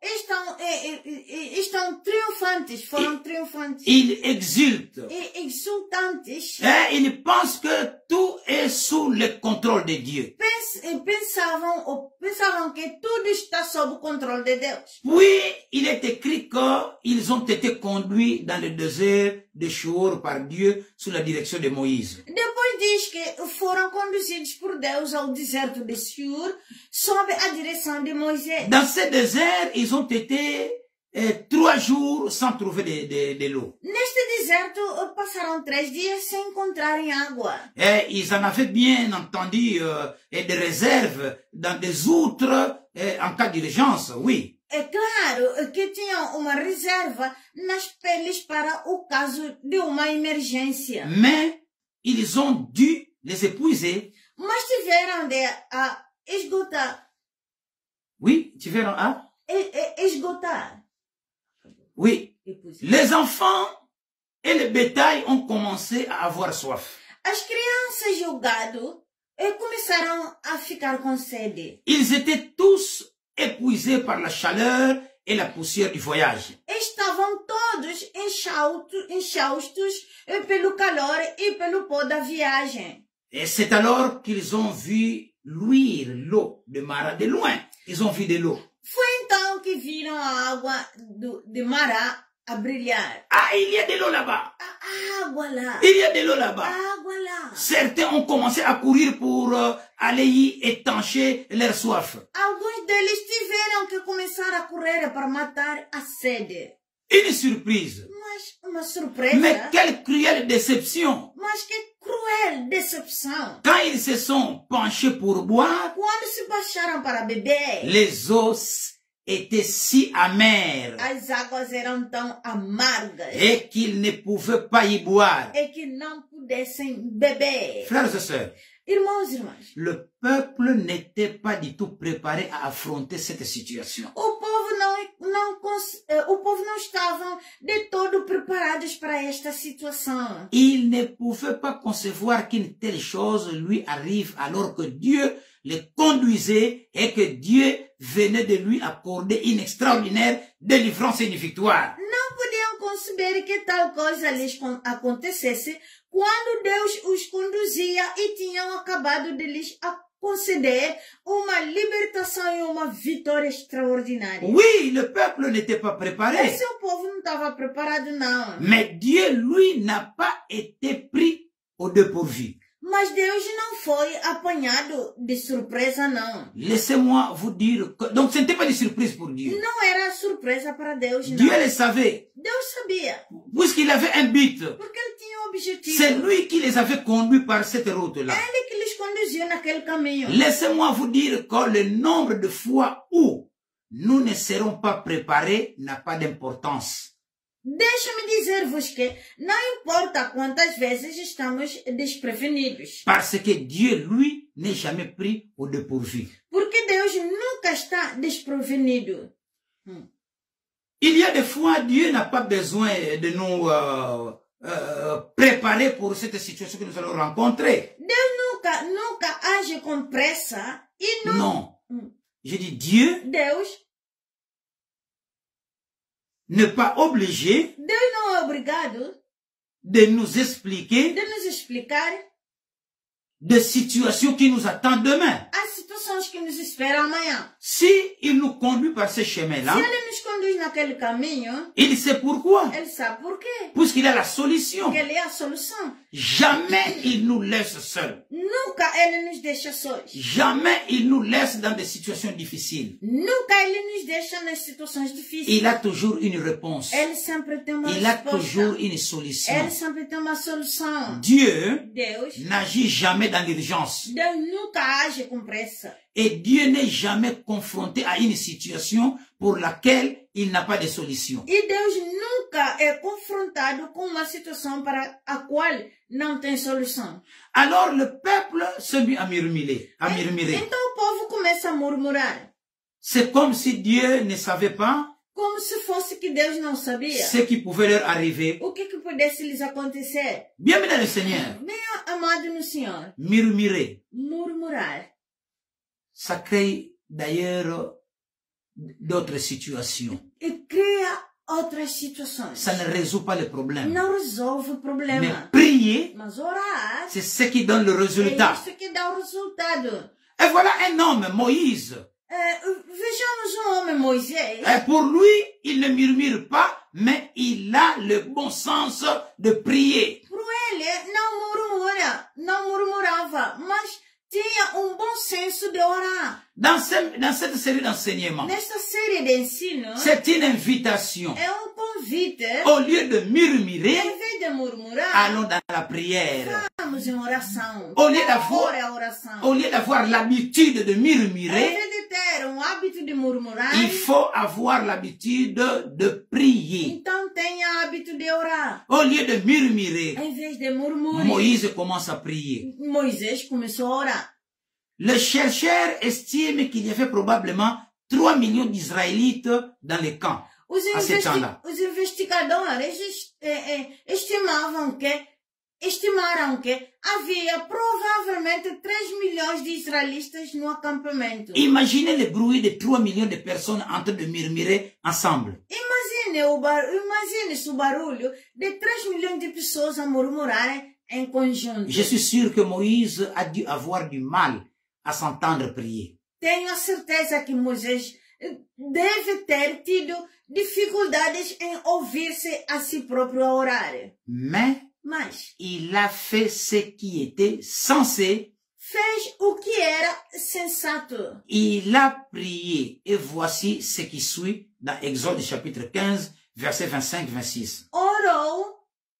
Speaker 2: Estão triunfantes, foram triunfantes.
Speaker 1: Ils exultent.
Speaker 2: E exultantes.
Speaker 1: Et ils pensent que tout est sous le contrôle de Dieu.
Speaker 2: Pensavam que tudo está sob o controle de Deus.
Speaker 1: Puis, il est écrit qu'ils ont été conduits dans le désert de Shur par Dieu sous la direction de Moïse.
Speaker 2: Depois diz que foram conduzidos por Deus ao deserto de Shur sob a direção de Moisés.
Speaker 1: Dans ce désert, ils ont été 3 jours sans trouver de l'eau.
Speaker 2: Neste deserto passaram 3 dias sem encontrarem água.
Speaker 1: Et ils en avaient bien entendu des réserves dans des outres en cas d'urgence, oui.
Speaker 2: É claro que tinham uma reserva nas peles para o caso de uma emergência.
Speaker 1: Mais ils ont dû les épuiser.
Speaker 2: Mas tiveram de esgotar.
Speaker 1: Oui, tiveram a?
Speaker 2: Esgotar.
Speaker 1: Oui. Les enfants et le bétail ont commencé à avoir soif.
Speaker 2: As crianças e o gado começaram a ficar com sede.
Speaker 1: Ils étaient tous épuisés par la chaleur et la poussière du voyage.
Speaker 2: Estavam todos exaustos pelo calor e pelo pó da viagem.
Speaker 1: Et c'est alors qu'ils ont vu luire l'eau de Mara de loin. Ils ont vu de l'eau.
Speaker 2: Foi então que viram a água de Mará a brilhar.
Speaker 1: Ah, il y a de l'eau là-bas.
Speaker 2: A água lá.
Speaker 1: Il y a de l'eau là-bas.
Speaker 2: A água lá.
Speaker 1: Certains ont commencé à courir pour aller y étancher leur soif.
Speaker 2: Alguns deles tiveram que começar a correr para matar a sede.
Speaker 1: Une surprise.
Speaker 2: Mas uma surpresa.
Speaker 1: Mais quelle cruelle déception.
Speaker 2: Mas que cruel decepção.
Speaker 1: Quand ils se sont penchés pour boire,
Speaker 2: Quando se baixaram para beber,
Speaker 1: les eaux étaient si amères
Speaker 2: as águas eram tão amargas
Speaker 1: et qu'ils ne pouvaient pas y boire.
Speaker 2: e que não pudessem beber.
Speaker 1: Frères et sœurs,
Speaker 2: Irmãos e irmãs,
Speaker 1: le peuple n'était pas du tout préparé à affronter cette situation.
Speaker 2: o povo não estavam de todo preparados para esta situação.
Speaker 1: Il ne pouvait pas concevoir qu'une telle chose lui arrive alors que Dieu le conduisait et que Dieu venait de lui accorder une extraordinaire délivrance et une victoire.
Speaker 2: Não podiam conceber que tal coisa lhes acontecesse quando Deus os conduzia e tinham acabado de lhes conceder uma libertação e uma vitória extraordinária.
Speaker 1: Oui, le peuple n'était pas préparé.
Speaker 2: Esse povo não estava preparado, não.
Speaker 1: Mais Dieu, lui, n'a pas été pris au dépourvu.
Speaker 2: Mas Deus não foi apanhado de surpresa, não.
Speaker 1: Laissez-moi vous dire que... Donc, ce n'était pas de surprise pour Dieu.
Speaker 2: Não era surpresa para Deus, não.
Speaker 1: Dieu le savait.
Speaker 2: Deus sabia.
Speaker 1: Puisqu'il avait un but.
Speaker 2: Porque ele tinha um objetivo.
Speaker 1: C'est lui qui les avait conduits par cette route-là.
Speaker 2: Ele que les conduziu naquele caminho.
Speaker 1: Laissez-moi vous dire que le nombre de fois où nous ne serons pas préparés n'a pas d'importance.
Speaker 2: Deixa-me dizer-vos que não importa quantas vezes estamos desprevenidos.
Speaker 1: Parce que Dieu, lui, n'est jamais pris au dépourvu.
Speaker 2: Porque Deus nunca está desprevenido.
Speaker 1: Il y a des fois, Dieu n'a pas besoin de nous préparer pour cette situation que nous allons rencontrer.
Speaker 2: Deus nunca age com pressa e
Speaker 1: Non. Je dis Dieu
Speaker 2: Deus
Speaker 1: n'est pas obligé
Speaker 2: Deus não é obrigado
Speaker 1: de nous expliquer
Speaker 2: de nos explicar
Speaker 1: des situations qui nous attendent demain.
Speaker 2: as situações que nos esperam amanhã.
Speaker 1: Si il nous conduit par ce chemin-là,
Speaker 2: Se ele nos conduz naquele caminho,
Speaker 1: il sait pourquoi.
Speaker 2: ele sabe por quê.
Speaker 1: Puisqu'il a la solution.
Speaker 2: Porque ele é a solução.
Speaker 1: Jamais il nous laisse seuls.
Speaker 2: Nunca ele nos deixa sós.
Speaker 1: Jamais il nous laisse dans des situations difficiles.
Speaker 2: Nunca ele nos deixa nas situações difíceis.
Speaker 1: Il a toujours une réponse.
Speaker 2: Ele sempre tem uma
Speaker 1: Il a
Speaker 2: resposta.
Speaker 1: toujours une solution.
Speaker 2: Ele sempre tem uma solução.
Speaker 1: Dieu
Speaker 2: Deus
Speaker 1: n'agit jamais dans l'urgence.
Speaker 2: Deus nunca age com pressa.
Speaker 1: Et Dieu n'est jamais confronté à une situation pour laquelle il n'a pas de solution.
Speaker 2: E Deus nunca é confrontado com uma situação para a qual não tem solução.
Speaker 1: Alors le peuple se mit à murmurer.
Speaker 2: Então o povo começa a murmurar.
Speaker 1: C'est comme si Dieu ne savait pas
Speaker 2: Como se fosse que Deus não sabia.
Speaker 1: ce qui pouvait leur arriver.
Speaker 2: O que pudesse lhes acontecer.
Speaker 1: Bien-aimé dans le Seigneur,
Speaker 2: Bem amado no Senhor.
Speaker 1: murmurer,
Speaker 2: Murmurar.
Speaker 1: ça crée d'ailleurs d'autres situations.
Speaker 2: E cria outras situações.
Speaker 1: Ça ne résout pas le problème.
Speaker 2: Não resolve o
Speaker 1: Mais
Speaker 2: problema.
Speaker 1: prier,
Speaker 2: Mas orar
Speaker 1: c'est ce qui donne le
Speaker 2: é
Speaker 1: résultat.
Speaker 2: isso que dá o resultado.
Speaker 1: Et voilà un homme, Moïse.
Speaker 2: Vejamos um homem, Moisés.
Speaker 1: Et pour lui, il ne murmure pas, mais il a le bon sens de prier.
Speaker 2: Por ele, não murmurava, mas tinha bom senso de orar.
Speaker 1: Dans cette série d'enseignements,
Speaker 2: Nesta série de ensino,
Speaker 1: c'est une invitation.
Speaker 2: é convite.
Speaker 1: Au lieu de murmurer,
Speaker 2: Em vez de murmurar,
Speaker 1: allons dans la prière.
Speaker 2: vamos em oração.
Speaker 1: Au lieu d'avoir,
Speaker 2: Ora a oração.
Speaker 1: au lieu d'avoir l'habitude de
Speaker 2: Em
Speaker 1: murmurer,
Speaker 2: vez de ter hábito de murmurar,
Speaker 1: il faut avoir l'habitude de prier.
Speaker 2: então tenha hábito de orar.
Speaker 1: Au lieu de murmurer,
Speaker 2: Em vez de murmurar,
Speaker 1: Moïse commence à prier.
Speaker 2: Moisés começou a orar.
Speaker 1: Le chercheur estime qu'il y avait probablement 3 millions d'Israélites dans les camps à ce temps-là.
Speaker 2: Os investigadores estimaram que havia provavelmente 3 milhões de israelitas no acampamento.
Speaker 1: Imaginez le bruit de 3 millions de personnes en train de murmurer ensemble.
Speaker 2: Imagine o barulho de 3 milhões de pessoas a murmurarem em conjunto.
Speaker 1: Je suis sûr que Moïse a dû avoir du mal à s'entendre prier.
Speaker 2: Tenho a certeza que Moisés deve ter tido dificuldades em ouvir-se a si próprio a orar. Mas
Speaker 1: il a fait ce qui était censé.
Speaker 2: Fez o que era sensato.
Speaker 1: Il a prié. Et voici ce qui suit dans Exode chapitre 15, verset 25-26.
Speaker 2: Orou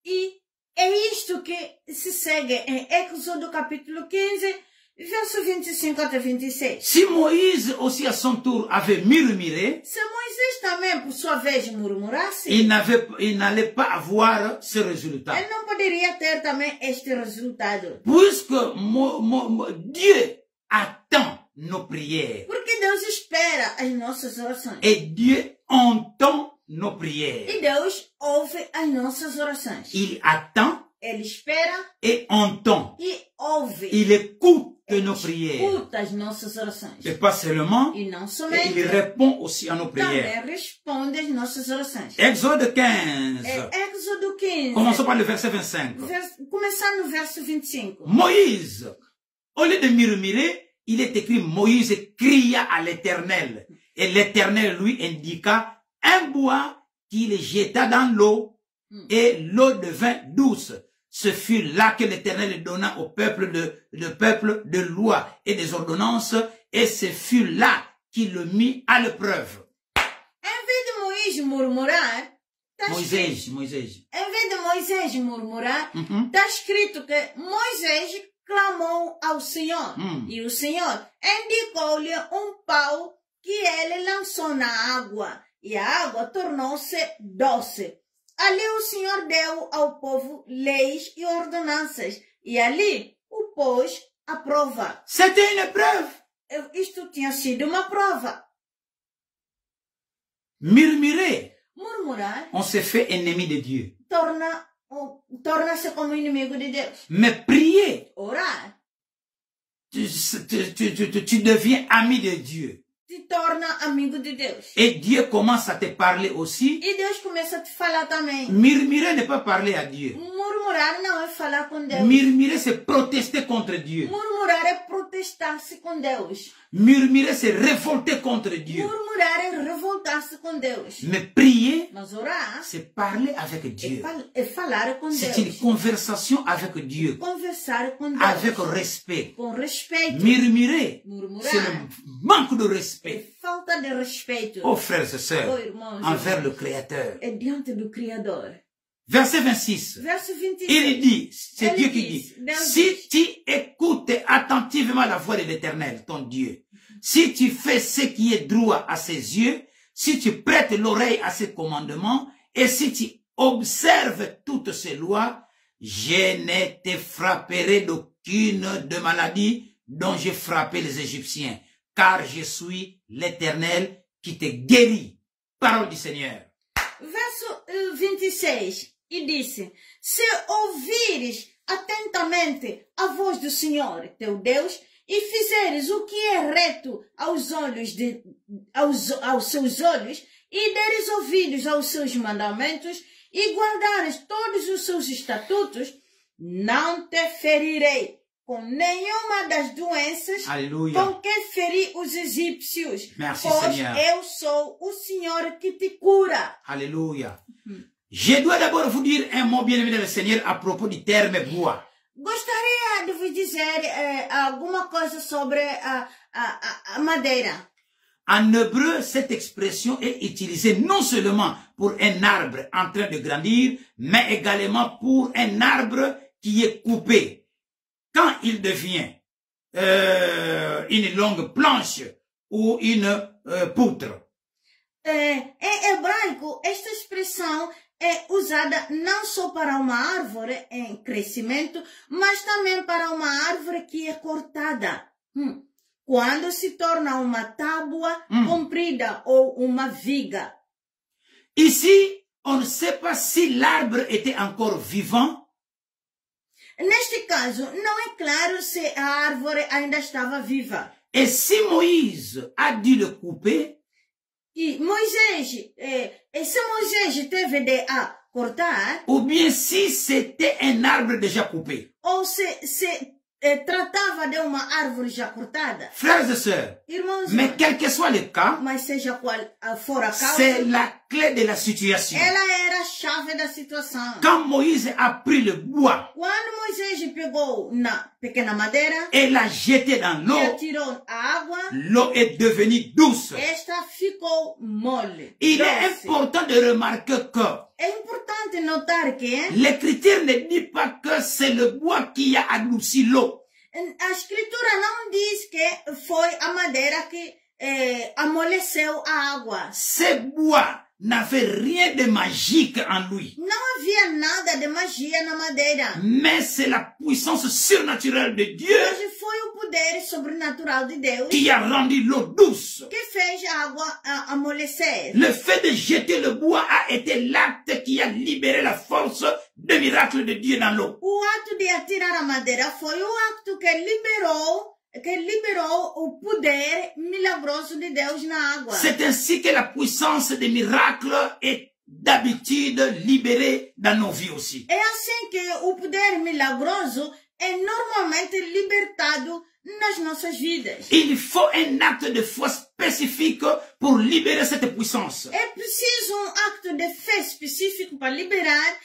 Speaker 2: e é isto que se segue em Êxodo capítulo 15, verso 25 até 26.
Speaker 1: Si Moïse aussi à son tour avait murmuré,
Speaker 2: se Moisés também por sua vez murmurasse,
Speaker 1: il n'allait pas avoir ce résultat.
Speaker 2: Ele não poderia ter também este resultado.
Speaker 1: Puisque Dieu attend nos prières.
Speaker 2: Porque Deus espera as nossas orações.
Speaker 1: Et Dieu entend nos prières.
Speaker 2: E Deus ouve as nossas orações.
Speaker 1: Il attend.
Speaker 2: Ele espera
Speaker 1: et entend.
Speaker 2: E ouve.
Speaker 1: Il écoute nos prières.
Speaker 2: Escuta as nossas orações.
Speaker 1: Et pas seulement,
Speaker 2: e não somente,
Speaker 1: il répond aussi à nos prières.
Speaker 2: Também responde às nossas orações.
Speaker 1: Exode 15.
Speaker 2: Êxodo 15.
Speaker 1: Commençons par le verset 25.
Speaker 2: Começar no verso 25.
Speaker 1: Moïse, au lieu de murmurer, il est écrit Moïse cria à l'Éternel. Et l'Éternel lui indiqua un bois qu'il jeta dans l'eau et l'eau devint douce. Ce fut là que l'Éternel donna au peuple de lois et des ordonnances, et ce fut là qu'il le mit à l'épreuve.
Speaker 2: Em vez de Moïse murmurar,
Speaker 1: Moisés.
Speaker 2: em vez de Moisés murmurar, está escrito que Moisés clamou ao Senhor. E o Senhor indicou-lhe pau que ele lançou na água, e a água tornou-se doce. Ali o Senhor deu ao povo leis e ordenanças, e ali o pôs à prova.
Speaker 1: C'était une épreuve.
Speaker 2: Isto tinha sido uma prova.
Speaker 1: Murmurer,
Speaker 2: Murmurar
Speaker 1: on se fait ennemi de Dieu.
Speaker 2: torna-se como inimigo de Deus.
Speaker 1: Mais prier,
Speaker 2: Orar
Speaker 1: tu deviens ami de Dieu.
Speaker 2: te torna amigo de Deus.
Speaker 1: Et Dieu commence à te parler aussi.
Speaker 2: E Deus começa a te falar também.
Speaker 1: Murmurer n'est pas parler à Dieu.
Speaker 2: Murmurar não é falar com Deus.
Speaker 1: Murmurer, c'est protester contre Dieu.
Speaker 2: Murmurar é protestar-se com Deus.
Speaker 1: Murmurer, c'est révolter contre Dieu.
Speaker 2: Murmurar é revoltar-se com Deus.
Speaker 1: Mais prier,
Speaker 2: Mas orar
Speaker 1: c'est parler avec Dieu.
Speaker 2: é falar com
Speaker 1: C'est une
Speaker 2: Deus.
Speaker 1: conversation avec Dieu.
Speaker 2: Conversar com Deus.
Speaker 1: Avec respect.
Speaker 2: Com respeito.
Speaker 1: Murmurer,
Speaker 2: Murmurar
Speaker 1: c'est le manque de
Speaker 2: é
Speaker 1: respect.
Speaker 2: falta de respeito.
Speaker 1: Oh frères et sœurs,
Speaker 2: Oh, irmãos,
Speaker 1: envers le
Speaker 2: irmãs,
Speaker 1: Créateur.
Speaker 2: é diante do Criador.
Speaker 1: Verset 26.
Speaker 2: Verso 26.
Speaker 1: Il dit, c'est
Speaker 2: Elle
Speaker 1: Dieu qui
Speaker 2: dit,
Speaker 1: dit,
Speaker 2: Deus
Speaker 1: si
Speaker 2: diz.
Speaker 1: tu écoutes attentivement la voix de l'Éternel, ton Dieu, si tu fais ce qui est droit à ses yeux, si tu prêtes l'oreille à ses commandements, et si tu observes toutes ses lois, je ne te frapperai d'aucune de maladie dont j'ai frappé les Égyptiens, car je suis l'Éternel qui te guérit. Parole du Seigneur.
Speaker 2: Verso 26, e disse, se ouvires atentamente a voz do Senhor, teu Deus, e fizeres o que é reto aos seus olhos, e deres ouvidos aos seus mandamentos, e guardares todos os seus estatutos, não te ferirei com nenhuma das doenças
Speaker 1: Alléluia.
Speaker 2: com que feri os egípcios,
Speaker 1: Merci,
Speaker 2: pois
Speaker 1: Seigneur.
Speaker 2: eu sou o Senhor que te cura.
Speaker 1: Alléluia. Je dois d'abord vous dire un mot bien aimé dans le Seigneur à propos du terme bois.
Speaker 2: Gostaria de vos dizer alguma coisa sobre a madeira.
Speaker 1: En hébreu, cette expression est utilisée non seulement pour un arbre en train de grandir, mais également pour un arbre qui est coupé. Quand il devient une longue planche ou une poutre.
Speaker 2: Em hebraico, esta expressão é usada não só para uma árvore em crescimento, mas também para uma árvore que é cortada. Quando se torna uma tábua comprida ou uma viga.
Speaker 1: Ici, on ne sait pas si l'arbre était encore vivant.
Speaker 2: Neste caso, não é claro se a árvore ainda estava viva.
Speaker 1: Et si Moïse a dû le couper,
Speaker 2: E se Moisés teve de cortar,
Speaker 1: ou bien si c'était un arbre déjà coupé.
Speaker 2: ou se tratava de uma árvore já cortada.
Speaker 1: Frères et sœurs,
Speaker 2: Irmãos,
Speaker 1: mais quel que soit le cas,
Speaker 2: mas seja qual for a causa,
Speaker 1: c'est la clé de la situation.
Speaker 2: ela era a chave da situação.
Speaker 1: Quand Moïse a pris le bois
Speaker 2: Quando Moisés pegou na pequena madeira
Speaker 1: et l'a jeté dans
Speaker 2: e
Speaker 1: l'eau,
Speaker 2: atirou a água,
Speaker 1: l'eau est devenue douce.
Speaker 2: esta ficou mole.
Speaker 1: Il est
Speaker 2: doce.
Speaker 1: important de remarquer que
Speaker 2: É importante notar que
Speaker 1: l'Écriture ne dit pas que c'est le bois qui a adouci l'eau.
Speaker 2: a escritura não diz que foi a madeira que amoleceu a água.
Speaker 1: Ce bois n'avait rien de magique en lui.
Speaker 2: Não havia nada de magia na madeira.
Speaker 1: Mais c'est la puissance surnaturelle de Dieu
Speaker 2: Hoje foi o poder sobrenatural de Deus
Speaker 1: qui a rendu l'eau douce.
Speaker 2: que fez a água amolecer.
Speaker 1: Le fait de jeter le bois a été l'acte qui a libéré la force de miracle de Dieu dans l'eau.
Speaker 2: O ato de atirar a madeira foi o acto que liberou o poder milagroso de Deus na água.
Speaker 1: C'est ainsi que la puissance des miracles est d'habitude libérée dans nos vies aussi.
Speaker 2: É assim que o poder milagroso é normalmente libertado nas nossas vidas.
Speaker 1: Il faut un acte de foi spécifique pour libérer cette puissance.
Speaker 2: É preciso acto de fé específico para liberar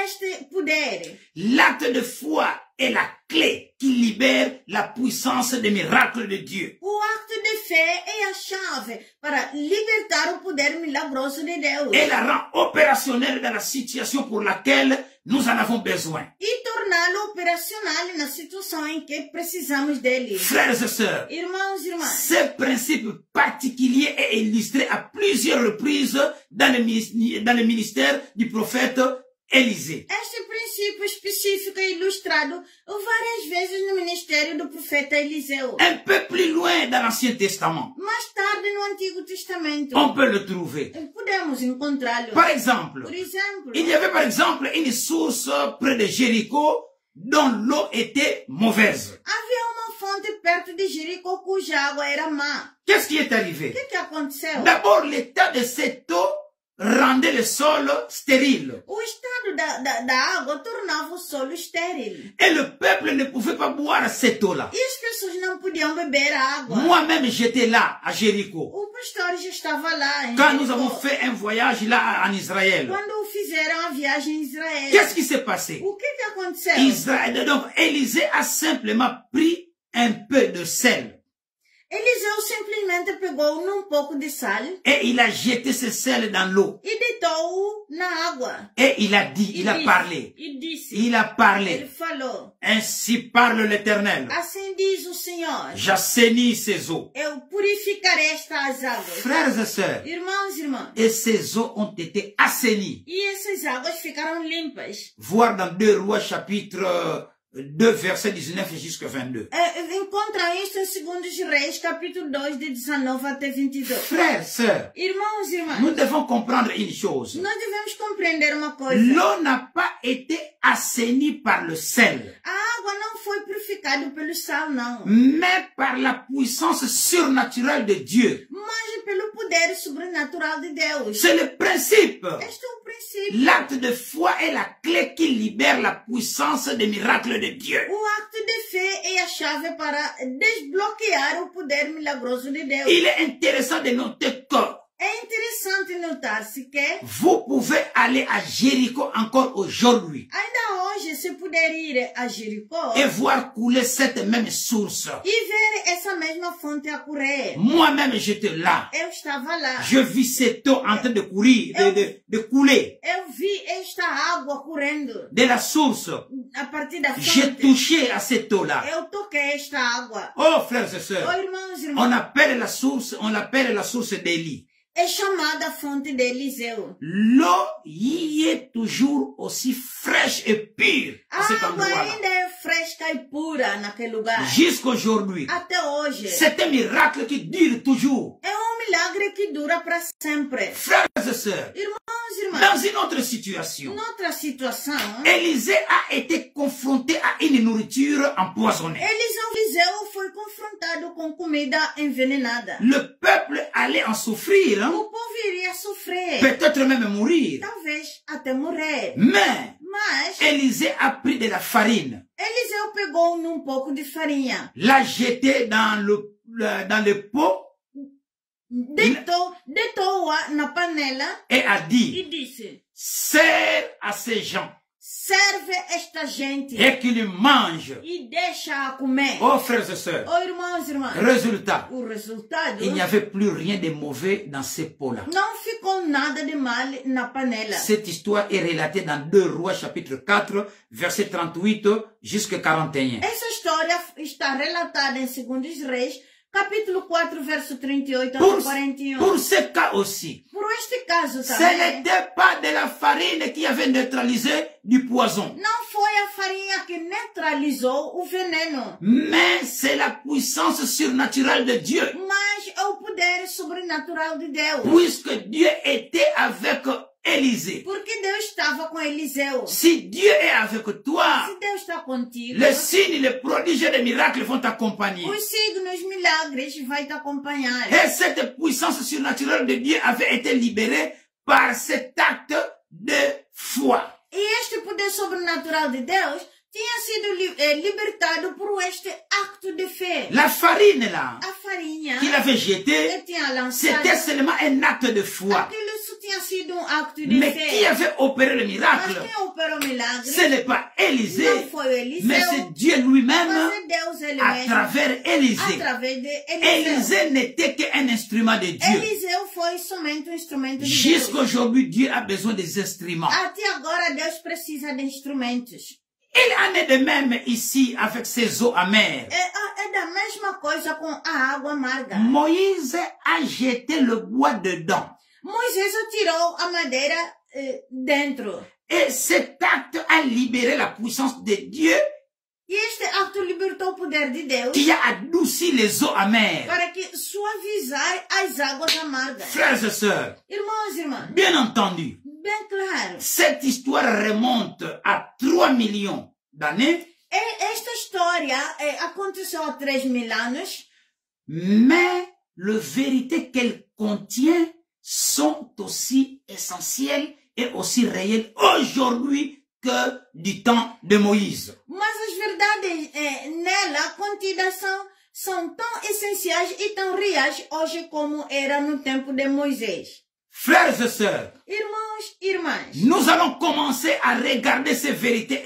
Speaker 2: este poder.
Speaker 1: L'acte de foi est la clé qui libère la puissance des miracles de Dieu.
Speaker 2: O acto de fé é a chave para libertar o poder milagroso de Deus.
Speaker 1: Et la rend opérationnelle dans la situation pour laquelle nous en avons besoin.
Speaker 2: E torná-lo operacional na situação em que precisamos dele.
Speaker 1: Frères et sœurs,
Speaker 2: Irmãos e irmãs,
Speaker 1: ce principe particulier est illustré à plusieurs reprises dans le ministère du prophète Élisée.
Speaker 2: este princípio específico é ilustrado várias vezes no ministério do profeta Eliseu.
Speaker 1: Un peu plus loin dans l'Ancien Testament,
Speaker 2: Mais tarde no Antigo Testamento,
Speaker 1: on peut le trouver.
Speaker 2: podemos encontrá-lo.
Speaker 1: Par exemple,
Speaker 2: Por exemplo,
Speaker 1: il y avait par exemple une source près de Jéricho dont l'eau était mauvaise.
Speaker 2: havia uma fonte perto de Jericó cuja água era má.
Speaker 1: Qu'est-ce qui est
Speaker 2: O
Speaker 1: arrivé?
Speaker 2: que aconteceu?
Speaker 1: D'abord, l'état de cette eau rendait le sol stérile.
Speaker 2: O estado da água tornava o solo estéril.
Speaker 1: Et le peuple ne pouvait pas boire cette eau-là.
Speaker 2: E as pessoas não podiam beber a água.
Speaker 1: Moi-même, j'étais là, à Jéricho.
Speaker 2: O pastor já estava lá em
Speaker 1: Quand nous
Speaker 2: Jericó.
Speaker 1: avons fait un voyage là en Israël,
Speaker 2: Quando fizeram a viagem em Israel.
Speaker 1: qu'est-ce qui s'est passé?
Speaker 2: O que aconteceu?
Speaker 1: Israël, donc Élisée a simplement pris un peu de sel
Speaker 2: Eliseu simplesmente pegou num pouco de sal
Speaker 1: et il a jeté ce sel dans l'eau.
Speaker 2: e deitou-o na água.
Speaker 1: Et il a dit, il a parlé.
Speaker 2: E disse,
Speaker 1: Il a
Speaker 2: ele
Speaker 1: parlé.
Speaker 2: falou,
Speaker 1: Ainsi parle l'Éternel.
Speaker 2: assim diz o Senhor,
Speaker 1: J'assainis ces eaux.
Speaker 2: eu purificarei estas águas.
Speaker 1: Frères et sœurs,
Speaker 2: Irmãos e irmãs,
Speaker 1: et ces eaux ont été assainies.
Speaker 2: e essas águas ficaram limpas.
Speaker 1: Voir dans 2 Rois chapitre 2 verset 19 jusqu'à 22.
Speaker 2: Encontra isto em 2 Reis, capítulo 2, de 19 até 22.
Speaker 1: Frères, sœurs,
Speaker 2: Irmãos e irmãs,
Speaker 1: nous devons comprendre une chose.
Speaker 2: nós devemos compreender uma coisa.
Speaker 1: L'eau n'a pas été assainie par le sel,
Speaker 2: A água não foi purificada pelo sal, não.
Speaker 1: mais par la puissance surnaturelle de Dieu.
Speaker 2: Mas pelo poder sobrenatural de Deus.
Speaker 1: C'est le principe.
Speaker 2: Este é o princípio.
Speaker 1: L'acte de foi est la clé qui libère la puissance des miracles de Dieu.
Speaker 2: O acto de fé é a chave para desbloquear o poder milagroso de Deus.
Speaker 1: Il est intéressant de noter que
Speaker 2: É interessante notar-se que
Speaker 1: vous pouvez aller à Jéricho encore aujourd'hui
Speaker 2: ainda hoje se puder ir a Jericó
Speaker 1: et voir couler cette même source.
Speaker 2: e ver essa mesma fonte a correr.
Speaker 1: Moi-même, j'étais là.
Speaker 2: Eu estava lá.
Speaker 1: Je vis cette eau en train de courir, de couler
Speaker 2: Eu vi esta água correndo
Speaker 1: de la source.
Speaker 2: a partir da
Speaker 1: J'ai
Speaker 2: fonte.
Speaker 1: touché à cette eau-là.
Speaker 2: Eu toquei esta água.
Speaker 1: Oh, frères et
Speaker 2: Oh,
Speaker 1: sœurs,
Speaker 2: irmãos e
Speaker 1: on
Speaker 2: irmãs,
Speaker 1: appelle la source d'Élie.
Speaker 2: é chamada fonte de Eliseu.
Speaker 1: L'eau y est toujours aussi fraîche et pure à
Speaker 2: A
Speaker 1: cet
Speaker 2: água
Speaker 1: endroit-là.
Speaker 2: ainda é fresca e pura naquele lugar.
Speaker 1: Jusqu'aujourd'hui.
Speaker 2: Até hoje.
Speaker 1: C'est un miracle qui dure toujours.
Speaker 2: É um milagre que dura para sempre.
Speaker 1: Frères et sœurs,
Speaker 2: Irmãos e irmãs,
Speaker 1: dans une autre situation,
Speaker 2: noutra situação,
Speaker 1: Élisée a été confronté à une nourriture empoisonnée.
Speaker 2: Eliseu foi confrontado com comida envenenada.
Speaker 1: Le peuple allait en souffrir, hein?
Speaker 2: O povo iria sofrer,
Speaker 1: Peut-être même mourir.
Speaker 2: talvez até morrer.
Speaker 1: Mais
Speaker 2: Mas
Speaker 1: Élisée a pris de la farine,
Speaker 2: Eliseu pegou num pouco de farinha,
Speaker 1: l'a jeté dans le pot
Speaker 2: deitou-a na panela
Speaker 1: et a
Speaker 2: e
Speaker 1: dit,
Speaker 2: disse:
Speaker 1: sers à ces gens
Speaker 2: serve esta gente
Speaker 1: et qu'ils mangent.
Speaker 2: e deixa-a comer.
Speaker 1: Oh, frères et sœurs,
Speaker 2: Oh, irmãos e irmãs,
Speaker 1: résultat,
Speaker 2: o resultado
Speaker 1: il n'y avait plus rien de mauvais dans ces pots-là.
Speaker 2: não ficou nada de mal na panela.
Speaker 1: Cette histoire est relatée dans 2 Rois chapitre 4, verset 38 jusqu'à 41.
Speaker 2: Essa história está relatada em 2 Reis, capítulo 4, verso 38
Speaker 1: Pour,
Speaker 2: até 41.
Speaker 1: pour ce cas aussi,
Speaker 2: Por este caso
Speaker 1: ce
Speaker 2: também,
Speaker 1: n'était pas de la farine qui avait neutralisé du poison,
Speaker 2: não foi a farinha que neutralizou o veneno,
Speaker 1: mais c'est la puissance surnaturelle de Dieu.
Speaker 2: mas é o poder sobrenatural de Deus.
Speaker 1: Puisque Dieu était avec Élisée.
Speaker 2: Porque Deus estava com Eliseu.
Speaker 1: Si Dieu est avec toi,
Speaker 2: Se Deus está contigo,
Speaker 1: les signes, les prodiges et les miracles vont t'accompagner.
Speaker 2: os signos, milagres vai te acompanhar.
Speaker 1: Et cette puissance surnaturelle de Dieu avait été libérée par cet acte de foi.
Speaker 2: E este poder sobrenatural de Deus tinha sido libertado por este acto de fé.
Speaker 1: La farine là,
Speaker 2: A farinha
Speaker 1: qu'il avait jetée,
Speaker 2: ele tinha lançado,
Speaker 1: c'était seulement un acte de foi.
Speaker 2: aquilo só tinha sido acto de
Speaker 1: Mais
Speaker 2: fé.
Speaker 1: qui avait opéré le
Speaker 2: Mas
Speaker 1: miracle?
Speaker 2: quem operou o milagre
Speaker 1: Ce n'est pas Élisée,
Speaker 2: não foi o Eliseu,
Speaker 1: mais c'est Dieu lui-même
Speaker 2: mas é Deus ele
Speaker 1: à
Speaker 2: mesmo,
Speaker 1: travers Élisée.
Speaker 2: através de Eliseu.
Speaker 1: Élisée n'était qu'un instrument de Dieu.
Speaker 2: Eliseu foi somente um instrumento de Deus.
Speaker 1: Jusqu'aujourd'hui, Dieu a besoin des instruments.
Speaker 2: Até agora Deus precisa de instrumentos.
Speaker 1: Il en est de même ici avec ces eaux amères.
Speaker 2: É da mesma coisa com a água amarga.
Speaker 1: Moïse a jeté le bois dedans.
Speaker 2: Moisés tirou a madeira dentro.
Speaker 1: Et cet acte a libéré la puissance de Dieu
Speaker 2: E este acto libertou o poder de Deus
Speaker 1: qui a adouci les eaux amères.
Speaker 2: para que suavizar as águas amargas.
Speaker 1: Frères et sœurs,
Speaker 2: Irmãos e irmãs,
Speaker 1: bien entendu,
Speaker 2: bem claro.
Speaker 1: cette histoire remonte à 3 millions d'années,
Speaker 2: Esta história aconteceu há 3.000 anos,
Speaker 1: mais les vérités qu'elle contient sont aussi essentielles et aussi réelles aujourd'hui que du temps de Moïse.
Speaker 2: mas as verdades nela contidas são tão essenciais e tão reais hoje como era no tempo de Moisés.
Speaker 1: Frères et sœurs,
Speaker 2: Irmãos e irmãs,
Speaker 1: nous allons commencer à regarder ces vérités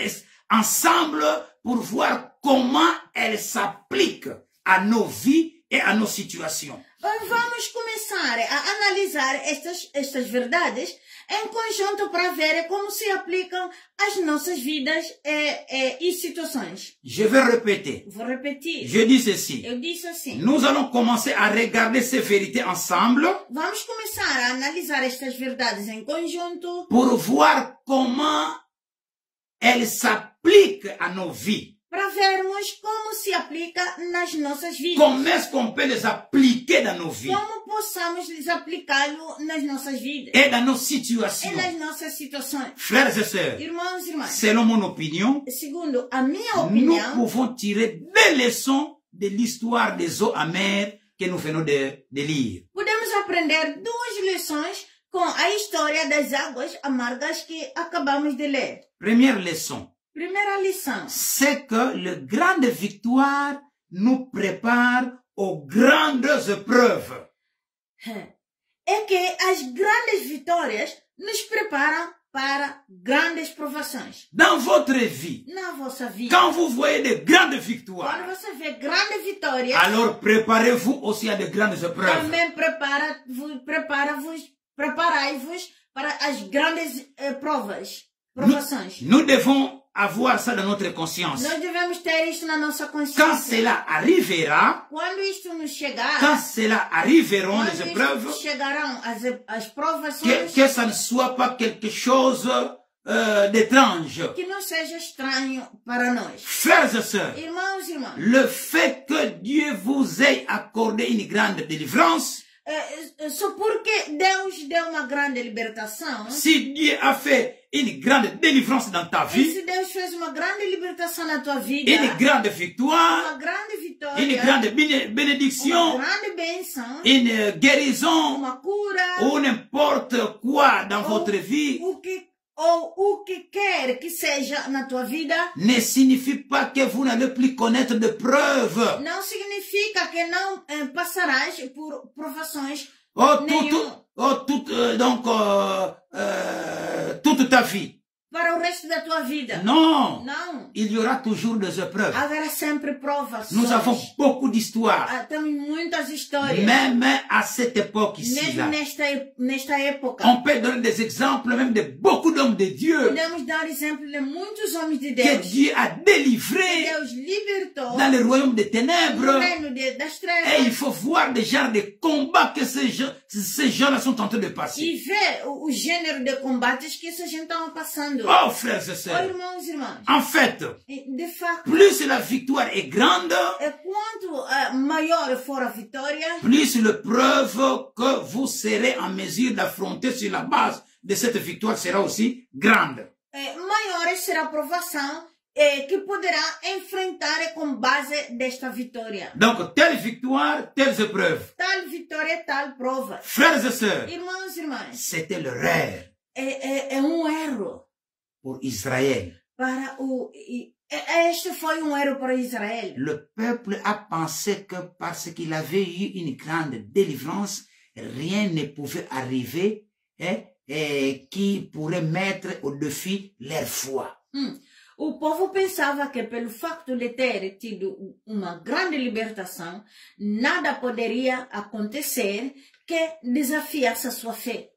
Speaker 1: ensemble pour voir comment elles s'appliquent à nos vies et à nos situations.
Speaker 2: vamos começar a analisar estas verdades em conjunto para ver como se aplicam às nossas vidas e situações.
Speaker 1: Je vais répéter.
Speaker 2: Vou repetir.
Speaker 1: Je dis ceci.
Speaker 2: Eu disse assim.
Speaker 1: Nous allons commencer à regarder ces vérités ensemble
Speaker 2: Vamos começar a analisar estas verdades em conjunto
Speaker 1: pour voir comment elles s'appliquent à nos vies.
Speaker 2: para vermos como se aplica nas nossas vidas.
Speaker 1: Comment est-ce qu'on peut les appliquer dans nos vies
Speaker 2: Como possamos lhes aplicá-lo nas nossas vidas
Speaker 1: et dans nos
Speaker 2: e
Speaker 1: situations.
Speaker 2: nas nossas situações.
Speaker 1: Frères et sœurs,
Speaker 2: Irmãos e irmãs,
Speaker 1: selon mon opinion,
Speaker 2: segundo a minha
Speaker 1: nous
Speaker 2: opinião,
Speaker 1: pouvons tirer des leçons de l'histoire des eaux amères que nous venons de lire.
Speaker 2: podemos aprender 2 lições com a história das águas amargas que acabamos de ler.
Speaker 1: Première leçon,
Speaker 2: Primeira lição
Speaker 1: c'est que la grande victoire nous prépare aux grandes épreuves.
Speaker 2: é que as grandes vitórias nos preparam para grandes provações.
Speaker 1: Dans votre vie,
Speaker 2: Na vossa vida,
Speaker 1: quand vous voyez de grandes
Speaker 2: quando
Speaker 1: victoires,
Speaker 2: você vê grande vitória,
Speaker 1: alors préparez-vous aussi à de grandes épreuves.
Speaker 2: também preparai-vos para as grandes provações.
Speaker 1: Nous devons avoir ça dans notre conscience.
Speaker 2: Nós devemos ter isto na nossa
Speaker 1: Quand
Speaker 2: consciência.
Speaker 1: cela arrivera,
Speaker 2: Quando isto nos chegar,
Speaker 1: quand cela arriveront les
Speaker 2: quando
Speaker 1: épreuves,
Speaker 2: isto chegarão as provações,
Speaker 1: que ça ne soit pas quelque chose d'étrange.
Speaker 2: que não seja estranho para nós.
Speaker 1: Frères et sœurs,
Speaker 2: Irmãos e irmãs,
Speaker 1: le fait que Dieu vous ait accordé une grande délivrance,
Speaker 2: só porque Deus deu uma grande libertação,
Speaker 1: si Dieu a fait une grande délivrance dans ta
Speaker 2: e
Speaker 1: vie,
Speaker 2: se Deus fez uma grande libertação na tua vida,
Speaker 1: une grande victoire,
Speaker 2: uma grande
Speaker 1: une
Speaker 2: vitória,
Speaker 1: grande
Speaker 2: uma
Speaker 1: bénédiction,
Speaker 2: grande bênção,
Speaker 1: une guérison,
Speaker 2: uma cura,
Speaker 1: ou n'importe quoi dans votre vie,
Speaker 2: o que quer que seja na tua vida,
Speaker 1: ne signifie pas que vous n'allez plus connaître de preuves.
Speaker 2: não significa que não passarás por provações
Speaker 1: toute ta vie.
Speaker 2: para o resto da tua vida.
Speaker 1: Non,
Speaker 2: Não.
Speaker 1: il y aura toujours des épreuves.
Speaker 2: Haverá sempre provas.
Speaker 1: Nous avons beaucoup d'histoires,
Speaker 2: Temos muitas histórias.
Speaker 1: même à cette époque ici.
Speaker 2: Mesmo
Speaker 1: Là.
Speaker 2: nesta época.
Speaker 1: On peut donner des exemples même de beaucoup d'hommes de Dieu
Speaker 2: Podemos dar exemplo de muitos homens de
Speaker 1: que
Speaker 2: Deus.
Speaker 1: Dieu a délivrés
Speaker 2: Deus libertou
Speaker 1: dans le royaume des
Speaker 2: no
Speaker 1: ténèbres.
Speaker 2: reino das
Speaker 1: Et il
Speaker 2: trevas.
Speaker 1: faut voir des genres de combats que ces gens-là sont en train de passer.
Speaker 2: E ver o gênero de combates que essa gente estava passando.
Speaker 1: Oh, frères et
Speaker 2: Oh,
Speaker 1: sœurs,
Speaker 2: irmãos e irmãs.
Speaker 1: en fait,
Speaker 2: De facto,
Speaker 1: plus la victoire est grande,
Speaker 2: quanto maior for a vitória,
Speaker 1: plus le preuve que vous serez en mesure d'affronter sur la base de cette victoire sera aussi grande.
Speaker 2: maior será a provação que poderá enfrentar com base desta vitória.
Speaker 1: Donc, telle victoire, telles épreuves.
Speaker 2: Tal vitória, tal prova.
Speaker 1: Frères et sœurs,
Speaker 2: Irmãos e irmãs,
Speaker 1: c'était l'erreur
Speaker 2: é um erro
Speaker 1: pour Israël.
Speaker 2: para o Este foi erro para Israël.
Speaker 1: Le peuple a pensé que parce qu'il avait eu une grande délivrance, rien ne pouvait arriver qui pourrait mettre au défi leur foi.
Speaker 2: O povo pensava que pelo facto de ter tido uma grande libertação, nada poderia acontecer que desafiasse a sua fé.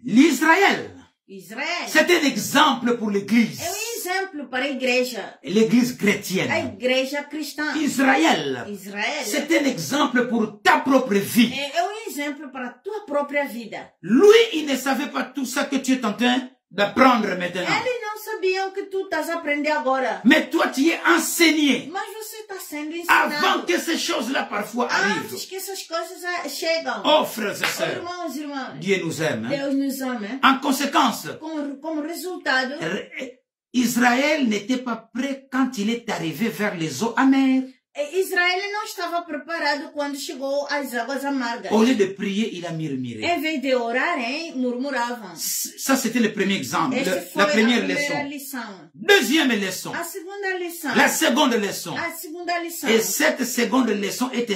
Speaker 1: L'Israël,
Speaker 2: Israel
Speaker 1: c'est un exemple pour l'Église.
Speaker 2: é exemplo para a igreja.
Speaker 1: L'Église
Speaker 2: A
Speaker 1: chrétienne.
Speaker 2: igreja cristã.
Speaker 1: Israël,
Speaker 2: Israel
Speaker 1: c'est un exemple pour ta propre vie.
Speaker 2: é exemplo para a tua própria vida.
Speaker 1: Lui, il ne savait pas tout ça que tu es en train d'apprendre maintenant.
Speaker 2: Eles não sabiam que tu estás aprendendo agora.
Speaker 1: Mais toi, tu es enseigné
Speaker 2: Mas você está sendo
Speaker 1: avant
Speaker 2: ensinado
Speaker 1: que ces choses-là parfois arrivent.
Speaker 2: antes que essas coisas chegam.
Speaker 1: Oh, frères et sœurs,
Speaker 2: Irmãos e irmãs,
Speaker 1: Dieu nous aime. Hein?
Speaker 2: Deus nos ama.
Speaker 1: En conséquence,
Speaker 2: Como resultado,
Speaker 1: Israël n'était pas prêt quand il est arrivé vers les eaux amères.
Speaker 2: Israel não estava preparado quando chegou às águas amargas.
Speaker 1: Au lieu de prier, il a murmuré.
Speaker 2: Em vez de orarem, murmuravam.
Speaker 1: Ça, c'était le premier exemple,
Speaker 2: Esta
Speaker 1: la
Speaker 2: foi a
Speaker 1: première
Speaker 2: primeira
Speaker 1: leçon.
Speaker 2: lição.
Speaker 1: Deuxième leçon,
Speaker 2: A segunda lição.
Speaker 1: la seconde leçon.
Speaker 2: A segunda lição.
Speaker 1: Et cette seconde leçon est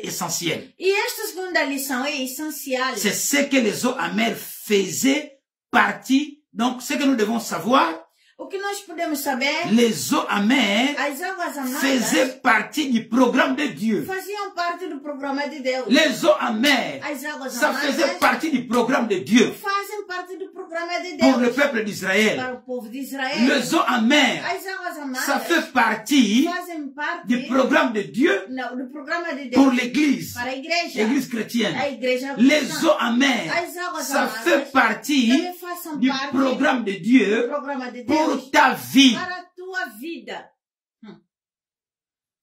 Speaker 1: essentielle.
Speaker 2: E esta segunda lição é essencial.
Speaker 1: C'est ce que les eaux amères faisaient partie. Donc, ce que nous devons savoir,
Speaker 2: O que nós podemos saber,
Speaker 1: les eaux amères
Speaker 2: as águas amargas
Speaker 1: faisaient partie du programme de Dieu.
Speaker 2: faziam parte do programa de Deus.
Speaker 1: Les eaux amères,
Speaker 2: As águas
Speaker 1: ça faisait
Speaker 2: amargas
Speaker 1: partie du programme de Dieu
Speaker 2: fazem parte do programa de
Speaker 1: pour le
Speaker 2: Deus
Speaker 1: peuple d'Israël.
Speaker 2: para o povo de Israel.
Speaker 1: Les eaux amères,
Speaker 2: As águas
Speaker 1: ça
Speaker 2: amargas
Speaker 1: fait partie
Speaker 2: fazem parte
Speaker 1: du programme de Dieu
Speaker 2: do programa de
Speaker 1: pour
Speaker 2: Deus
Speaker 1: l'Église,
Speaker 2: para a igreja.
Speaker 1: l'Église chrétienne.
Speaker 2: A igreja
Speaker 1: Les
Speaker 2: cristã.
Speaker 1: eaux amères,
Speaker 2: As águas
Speaker 1: ça
Speaker 2: amargas
Speaker 1: fait partie
Speaker 2: também façam
Speaker 1: du
Speaker 2: parte
Speaker 1: programme de
Speaker 2: do
Speaker 1: Dieu
Speaker 2: programa de
Speaker 1: pour
Speaker 2: Deus
Speaker 1: ta vie.
Speaker 2: para a tua vida.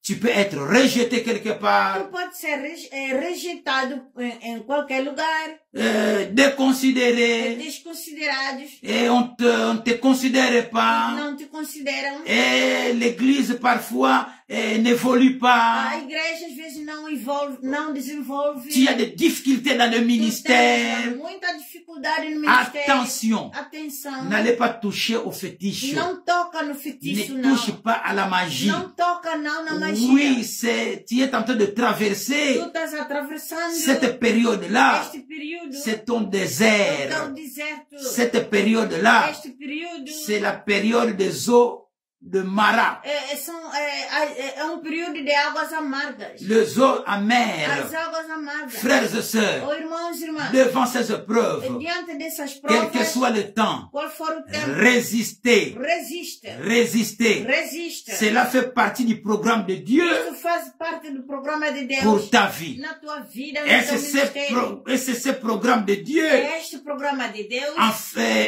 Speaker 1: Tu peux être rejeté quelque
Speaker 2: Tu
Speaker 1: part,
Speaker 2: pode ser rejeitado em qualquer lugar,
Speaker 1: déconsidéré,
Speaker 2: desconsiderados,
Speaker 1: et on te considère pas,
Speaker 2: não te consideram.
Speaker 1: et l'Église parfois n'évolue pas.
Speaker 2: A igreja às vezes não desenvolve.
Speaker 1: Tu as des difficultés dans le
Speaker 2: Tu tens
Speaker 1: ministère.
Speaker 2: muita dificuldade no ministério.
Speaker 1: Attention,
Speaker 2: Atenção.
Speaker 1: n'allez pas toucher au fétiche.
Speaker 2: Não toca no feitiço,
Speaker 1: Ne
Speaker 2: não.
Speaker 1: touche pas à la magie.
Speaker 2: Não toca não na magia.
Speaker 1: Oui, tu es en train de traverser
Speaker 2: Tu estás atravessando
Speaker 1: cette période-là.
Speaker 2: este período.
Speaker 1: C'est ton
Speaker 2: É o
Speaker 1: désert.
Speaker 2: deserto.
Speaker 1: Cette période-là,
Speaker 2: Este período
Speaker 1: c'est la période des eaux de Mara.
Speaker 2: é período de águas amargas.
Speaker 1: Les eaux amères.
Speaker 2: As águas amargas.
Speaker 1: Frères et sœurs,
Speaker 2: Oh, irmãos e irmãs,
Speaker 1: devant ces épreuves,
Speaker 2: diante dessas
Speaker 1: quel que
Speaker 2: provas,
Speaker 1: soit le temps,
Speaker 2: qual for o tempo,
Speaker 1: résister.
Speaker 2: resiste.
Speaker 1: Résister.
Speaker 2: Resiste.
Speaker 1: Cela fait partie du programme de Dieu
Speaker 2: Isso faz parte do programa de Deus
Speaker 1: pour ta vie.
Speaker 2: na tua vida, no
Speaker 1: Et
Speaker 2: teu ministério.
Speaker 1: c'est ce programme de Dieu,
Speaker 2: Este programa de Deus,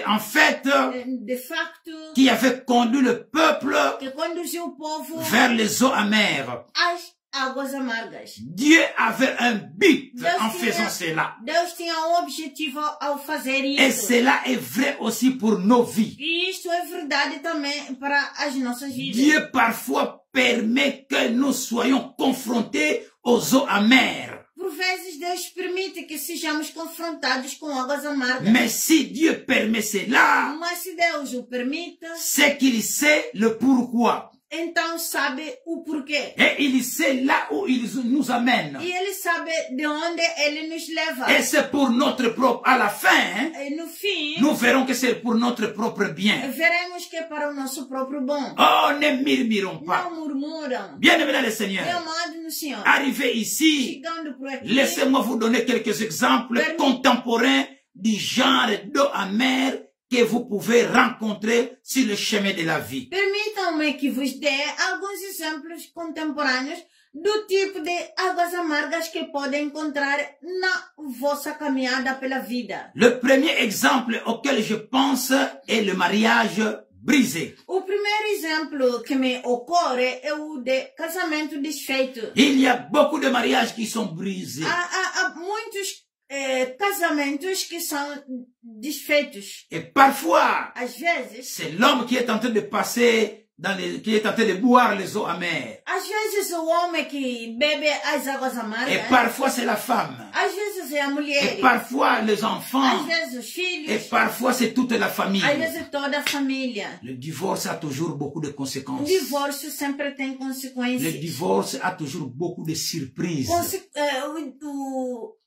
Speaker 1: en fait,
Speaker 2: de facto,
Speaker 1: qui avait conduit le peuple
Speaker 2: que conduziu o povo
Speaker 1: vers les eaux amères.
Speaker 2: às águas amargas.
Speaker 1: Dieu avait un but
Speaker 2: Deus
Speaker 1: en
Speaker 2: tinha-
Speaker 1: faisant cela.
Speaker 2: Deus tinha um objetivo ao fazer
Speaker 1: Et
Speaker 2: isso.
Speaker 1: cela est vrai aussi pour nos vies.
Speaker 2: E isto é verdade também para as nossas vidas.
Speaker 1: Dieu parfois permet que nous soyons confrontés aux eaux amères.
Speaker 2: Por vezes Deus permite que sejamos confrontados com águas amargas.
Speaker 1: Mais si Dieu permet cela,
Speaker 2: Mas se Deus o permite,
Speaker 1: c'est qu'il sait le pourquoi.
Speaker 2: então sabe o porquê.
Speaker 1: Et il sait là où il nous amène.
Speaker 2: E Ele sabe de onde Ele nos leva.
Speaker 1: Et c'est pour notre propre, à la fin,
Speaker 2: E no fim,
Speaker 1: nous verrons que c'est pour notre propre bien.
Speaker 2: veremos que é para o nosso próprio bom.
Speaker 1: Oh, ne murmurons pas.
Speaker 2: Não murmuram.
Speaker 1: Bien-aimés dans le
Speaker 2: Meu
Speaker 1: Seigneur,
Speaker 2: amado no Senhor.
Speaker 1: arrivé ici,
Speaker 2: Chegando por aqui,
Speaker 1: laissez-moi vous donner quelques exemples
Speaker 2: Permis-
Speaker 1: contemporains du genre d'eau amère que vous pouvez rencontrer sur le chemin de la vie.
Speaker 2: permitam-me que vos dê alguns exemplos contemporâneos do tipo de águas amargas que podem encontrar na vossa caminhada pela vida.
Speaker 1: Le premier exemple auquel je pense est le mariage brisé.
Speaker 2: O primeiro exemplo que me ocorre é o de casamento desfeito.
Speaker 1: Il y a beaucoup de mariages qui sont brisés.
Speaker 2: Há muitos casamentos que são desfeitos.
Speaker 1: Et parfois,
Speaker 2: Às vezes,
Speaker 1: c'est l'homme qui est en train de passer qui est en train de boire les eaux amères.
Speaker 2: Às vezes o homem que bebe as águas amargas.
Speaker 1: Et parfois c'est la femme.
Speaker 2: Às vezes é a mulher.
Speaker 1: Et parfois les enfants.
Speaker 2: Às vezes os filhos.
Speaker 1: Et parfois c'est toute la famille.
Speaker 2: Às vezes toda a família.
Speaker 1: Le divorce a toujours beaucoup de
Speaker 2: O
Speaker 1: conséquences.
Speaker 2: divórcio sempre tem consequências.
Speaker 1: Le divorce a toujours beaucoup de surprises.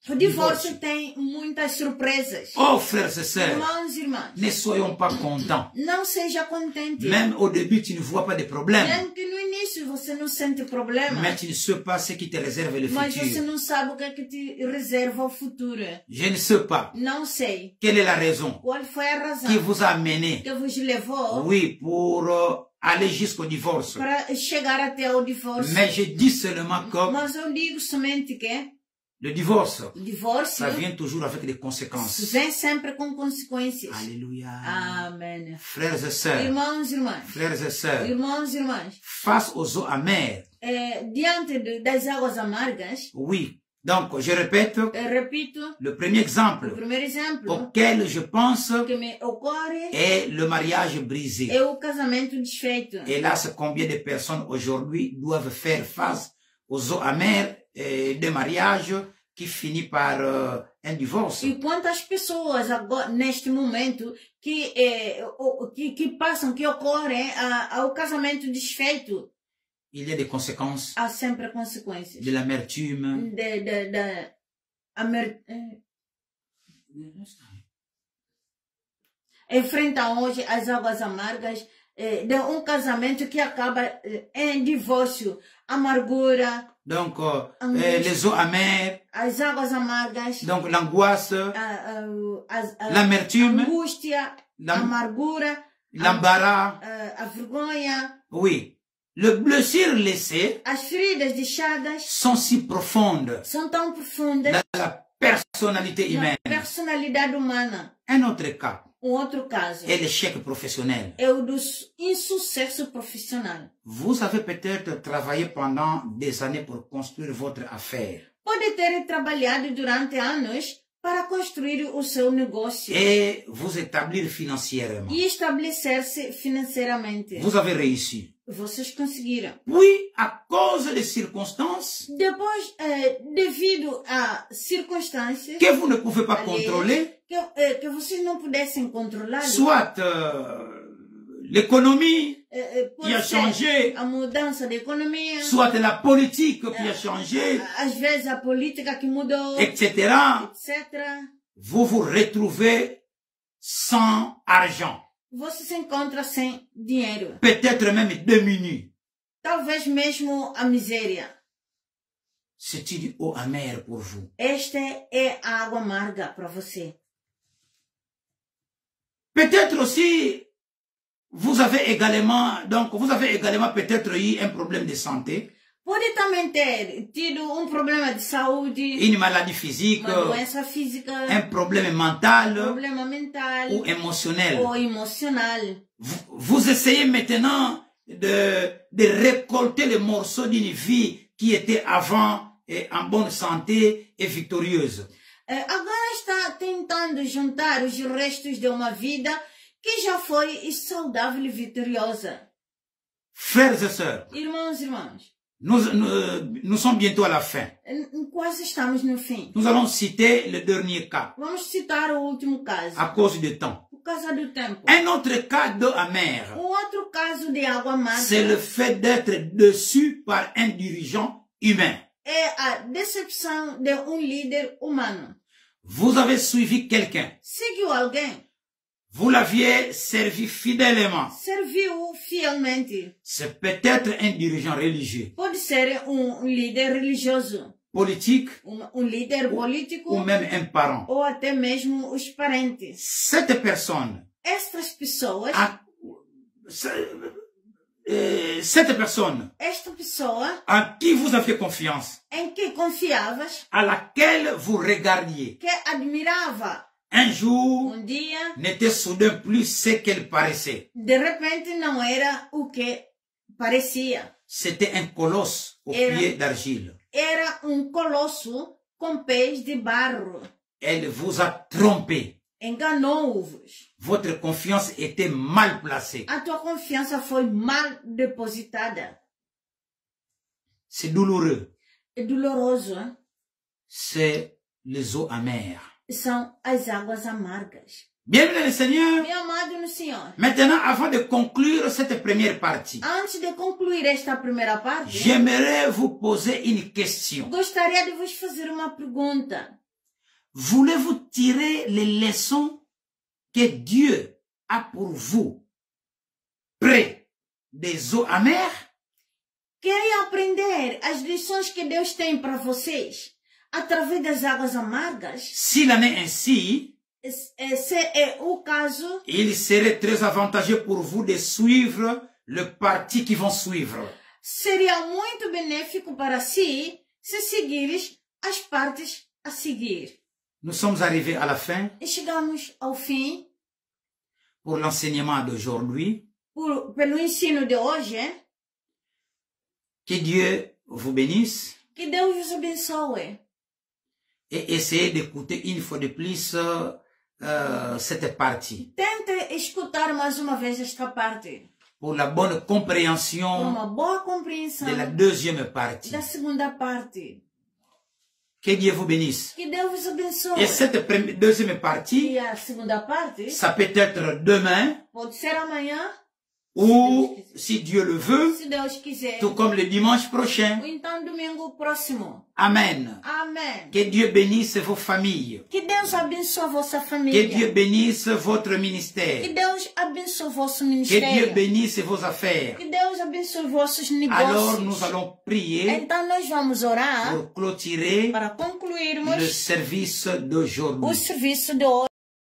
Speaker 2: O divórcio tem muitas surpresas.
Speaker 1: Oh frères et sœurs,
Speaker 2: Irmãos e irmãs,
Speaker 1: ne soyons pas contents.
Speaker 2: não seja contente.
Speaker 1: Même au début, tu ne vois pas de problème.
Speaker 2: Mesmo que no início você não sente problema.
Speaker 1: Mais tu ne sais pas ce qui te réserve le
Speaker 2: Mas você
Speaker 1: futur.
Speaker 2: não sabe o que é que te reserva o futuro.
Speaker 1: Je ne sais pas.
Speaker 2: Não sei.
Speaker 1: Quelle est la raison
Speaker 2: Qual foi a razão
Speaker 1: qui vous a amené,
Speaker 2: que vos levou
Speaker 1: oui, pour aller jusqu'au divorce.
Speaker 2: para chegar até o divórcio.
Speaker 1: Mais je dis seulement que
Speaker 2: Mas eu digo somente que
Speaker 1: le divorce,
Speaker 2: o divórcio
Speaker 1: ça vient toujours avec des conséquences.
Speaker 2: vem sempre com consequências.
Speaker 1: Alléluia.
Speaker 2: Amém.
Speaker 1: Frères et sœurs,
Speaker 2: Irmãos e irmãs,
Speaker 1: frères et sœurs,
Speaker 2: irmãos e irmãs,
Speaker 1: face aux eaux amères,
Speaker 2: diante das águas amargas,
Speaker 1: oui. Donc, je répète,
Speaker 2: repito,
Speaker 1: le premier
Speaker 2: o
Speaker 1: exemple
Speaker 2: primeiro exemplo
Speaker 1: auquel je pense
Speaker 2: que me ocorre
Speaker 1: est le mariage brisé.
Speaker 2: é o casamento desfeito.
Speaker 1: Hélas, combien de personnes aujourd'hui doivent faire face aux eaux amères de mariage qui finit par un divorce.
Speaker 2: E quantas pessoas agora, neste momento que passam, que ocorrem ao casamento desfeito,
Speaker 1: Il y a des conséquences,
Speaker 2: há sempre consequências.
Speaker 1: de l'amertume.
Speaker 2: Enfrentam hoje as águas amargas de um casamento que acaba em divórcio, amargura.
Speaker 1: Donc, les eaux amères,
Speaker 2: As águas amargas,
Speaker 1: donc l'angoisse, l'amertume,
Speaker 2: angústia, amargura,
Speaker 1: l'embarras,
Speaker 2: a vergonha.
Speaker 1: oui. Les blessures laissées
Speaker 2: As feridas deixadas
Speaker 1: sont si profondes
Speaker 2: são tão profundas
Speaker 1: dans la personnalité
Speaker 2: na
Speaker 1: humaine.
Speaker 2: personalidade humana.
Speaker 1: Un autre cas
Speaker 2: Outro caso
Speaker 1: est l'échec professionnel.
Speaker 2: é o do insucesso profissional.
Speaker 1: Vous avez peut-être travaillé pendant des années pour construire votre affaire.
Speaker 2: Pode ter trabalhado durante anos para construir o seu negócio
Speaker 1: Et vous établir financièrement.
Speaker 2: e estabelecer-se financeiramente.
Speaker 1: Vous avez réussi.
Speaker 2: Vocês conseguiram.
Speaker 1: Puis, à cause des circonstances
Speaker 2: Depois, devido a circunstâncias
Speaker 1: que vous ne pouvez pas
Speaker 2: alheias,
Speaker 1: contrôler,
Speaker 2: que vocês não pudessem controlar,
Speaker 1: soit l'économie
Speaker 2: pode
Speaker 1: qui a
Speaker 2: ser
Speaker 1: changé,
Speaker 2: a mudança da economia,
Speaker 1: soit la politique qui a changé,
Speaker 2: às vezes a política que mudou,
Speaker 1: etc.,
Speaker 2: etc.
Speaker 1: vous vous retrouvez sans argent,
Speaker 2: Você se encontra sem dinheiro.
Speaker 1: peut-être même démuni.
Speaker 2: Talvez mesmo a miséria.
Speaker 1: C'est une eau amère pour vous.
Speaker 2: Esta é a água amarga para você.
Speaker 1: Peut-être aussi, vous avez également peut-être eu un problème de santé,
Speaker 2: Pode também ter tido problema de saúde,
Speaker 1: une maladie physique,
Speaker 2: uma doença física,
Speaker 1: un problème mental
Speaker 2: problema mental
Speaker 1: ou émotionnel.
Speaker 2: ou emocional.
Speaker 1: Vous essayez maintenant de récolter les morceaux d'une vie qui était avant en bonne santé et victorieuse.
Speaker 2: Agora está tentando juntar os restos de uma vida que já foi saudável e vitoriosa.
Speaker 1: Frères et sœurs,
Speaker 2: Irmãos e irmãs,
Speaker 1: nous sommes bientôt à la fin.
Speaker 2: quase estamos no fim.
Speaker 1: Nous allons citer le dernier cas,
Speaker 2: Vamos citar o último caso,
Speaker 1: à cause du temps.
Speaker 2: por causa do tempo.
Speaker 1: Un autre cas d'eau amère,
Speaker 2: Outro caso de água amarga
Speaker 1: c'est le fait d'être déçu par un dirigeant humain.
Speaker 2: é a decepção de líder humano.
Speaker 1: Vous avez suivi quelqu'un,
Speaker 2: Seguiu alguém,
Speaker 1: vous l'aviez servi fidèlement.
Speaker 2: serviu fielmente.
Speaker 1: C'est peut-être un dirigeant religieux,
Speaker 2: Pode ser líder religioso,
Speaker 1: politique
Speaker 2: líder político
Speaker 1: ou même un parent.
Speaker 2: ou até mesmo os parentes.
Speaker 1: Cette personne,
Speaker 2: Estas pessoas,
Speaker 1: cette personne
Speaker 2: esta pessoa
Speaker 1: en qui vous aviez confiance,
Speaker 2: em que confiavas,
Speaker 1: à laquelle vous regardiez,
Speaker 2: que admirava,
Speaker 1: un jour
Speaker 2: dia,
Speaker 1: n'était soudain plus ce qu'elle paraissait.
Speaker 2: de repente não era o que parecia.
Speaker 1: C'était un colosse aux
Speaker 2: Era-
Speaker 1: pieds d'argile.
Speaker 2: Era colosso com pés de barro.
Speaker 1: Elle vous a trompé.
Speaker 2: enganou-vos.
Speaker 1: Votre confiance était mal placée.
Speaker 2: A tua confiança foi mal depositada.
Speaker 1: C'est douloureux.
Speaker 2: É doloroso, hein?
Speaker 1: C'est les eaux amères.
Speaker 2: São as águas amargas.
Speaker 1: Bienvenue le Seigneur.
Speaker 2: Meu amado no Senhor.
Speaker 1: Maintenant, avant de conclure cette première partie,
Speaker 2: Antes de concluir esta primeira parte,
Speaker 1: j'aimerais vous poser une question.
Speaker 2: gostaria de vos fazer uma pergunta.
Speaker 1: Voulez-vous tirer les leçons que Dieu a pour vous près des eaux amères?
Speaker 2: Querem aprender as lições que Deus tem para vocês através das águas amargas?
Speaker 1: S'il en est ainsi,
Speaker 2: Se é o caso,
Speaker 1: il serait très avantageux pour vous de suivre le parti qui vont suivre.
Speaker 2: seria muito benéfico para si se seguires as partes a seguir.
Speaker 1: Nous sommes arrivés à la fin
Speaker 2: E chegamos ao fim
Speaker 1: pour l'enseignement d'aujourd'hui.
Speaker 2: pelo ensino de hoje, hein?
Speaker 1: Que Dieu vous bénisse
Speaker 2: Que Deus vos abençoe.
Speaker 1: et essayez d'écouter une fois de plus cette partie
Speaker 2: Tente escutar mais uma vez esta parte.
Speaker 1: pour la bonne
Speaker 2: Com
Speaker 1: compréhension
Speaker 2: uma boa compreensão
Speaker 1: de la deuxième partie.
Speaker 2: da segunda parte.
Speaker 1: Que Dieu vous bénisse.
Speaker 2: Que Deus vos abençoe.
Speaker 1: Et cette deuxième partie,
Speaker 2: E a segunda parte
Speaker 1: ça peut être demain
Speaker 2: pode ser amanhã,
Speaker 1: ou, si Dieu le veut,
Speaker 2: se Deus quiser.
Speaker 1: tout comme le dimanche prochain.
Speaker 2: Ou então domingo próximo.
Speaker 1: Amen.
Speaker 2: Amém.
Speaker 1: Que Dieu bénisse vos familles.
Speaker 2: Que Deus abençoe a vossa
Speaker 1: Que
Speaker 2: família.
Speaker 1: Dieu bénisse votre
Speaker 2: Que
Speaker 1: ministère.
Speaker 2: Deus abençoe o vosso
Speaker 1: Que Dieu
Speaker 2: ministério.
Speaker 1: bénisse vos affaires.
Speaker 2: Que Deus abençoe vossos
Speaker 1: Alors nous
Speaker 2: negócios.
Speaker 1: allons prier
Speaker 2: Então nós vamos orar
Speaker 1: pour clôturer
Speaker 2: para concluirmos
Speaker 1: le service
Speaker 2: o
Speaker 1: d'aujourd'hui.
Speaker 2: serviço de hoje.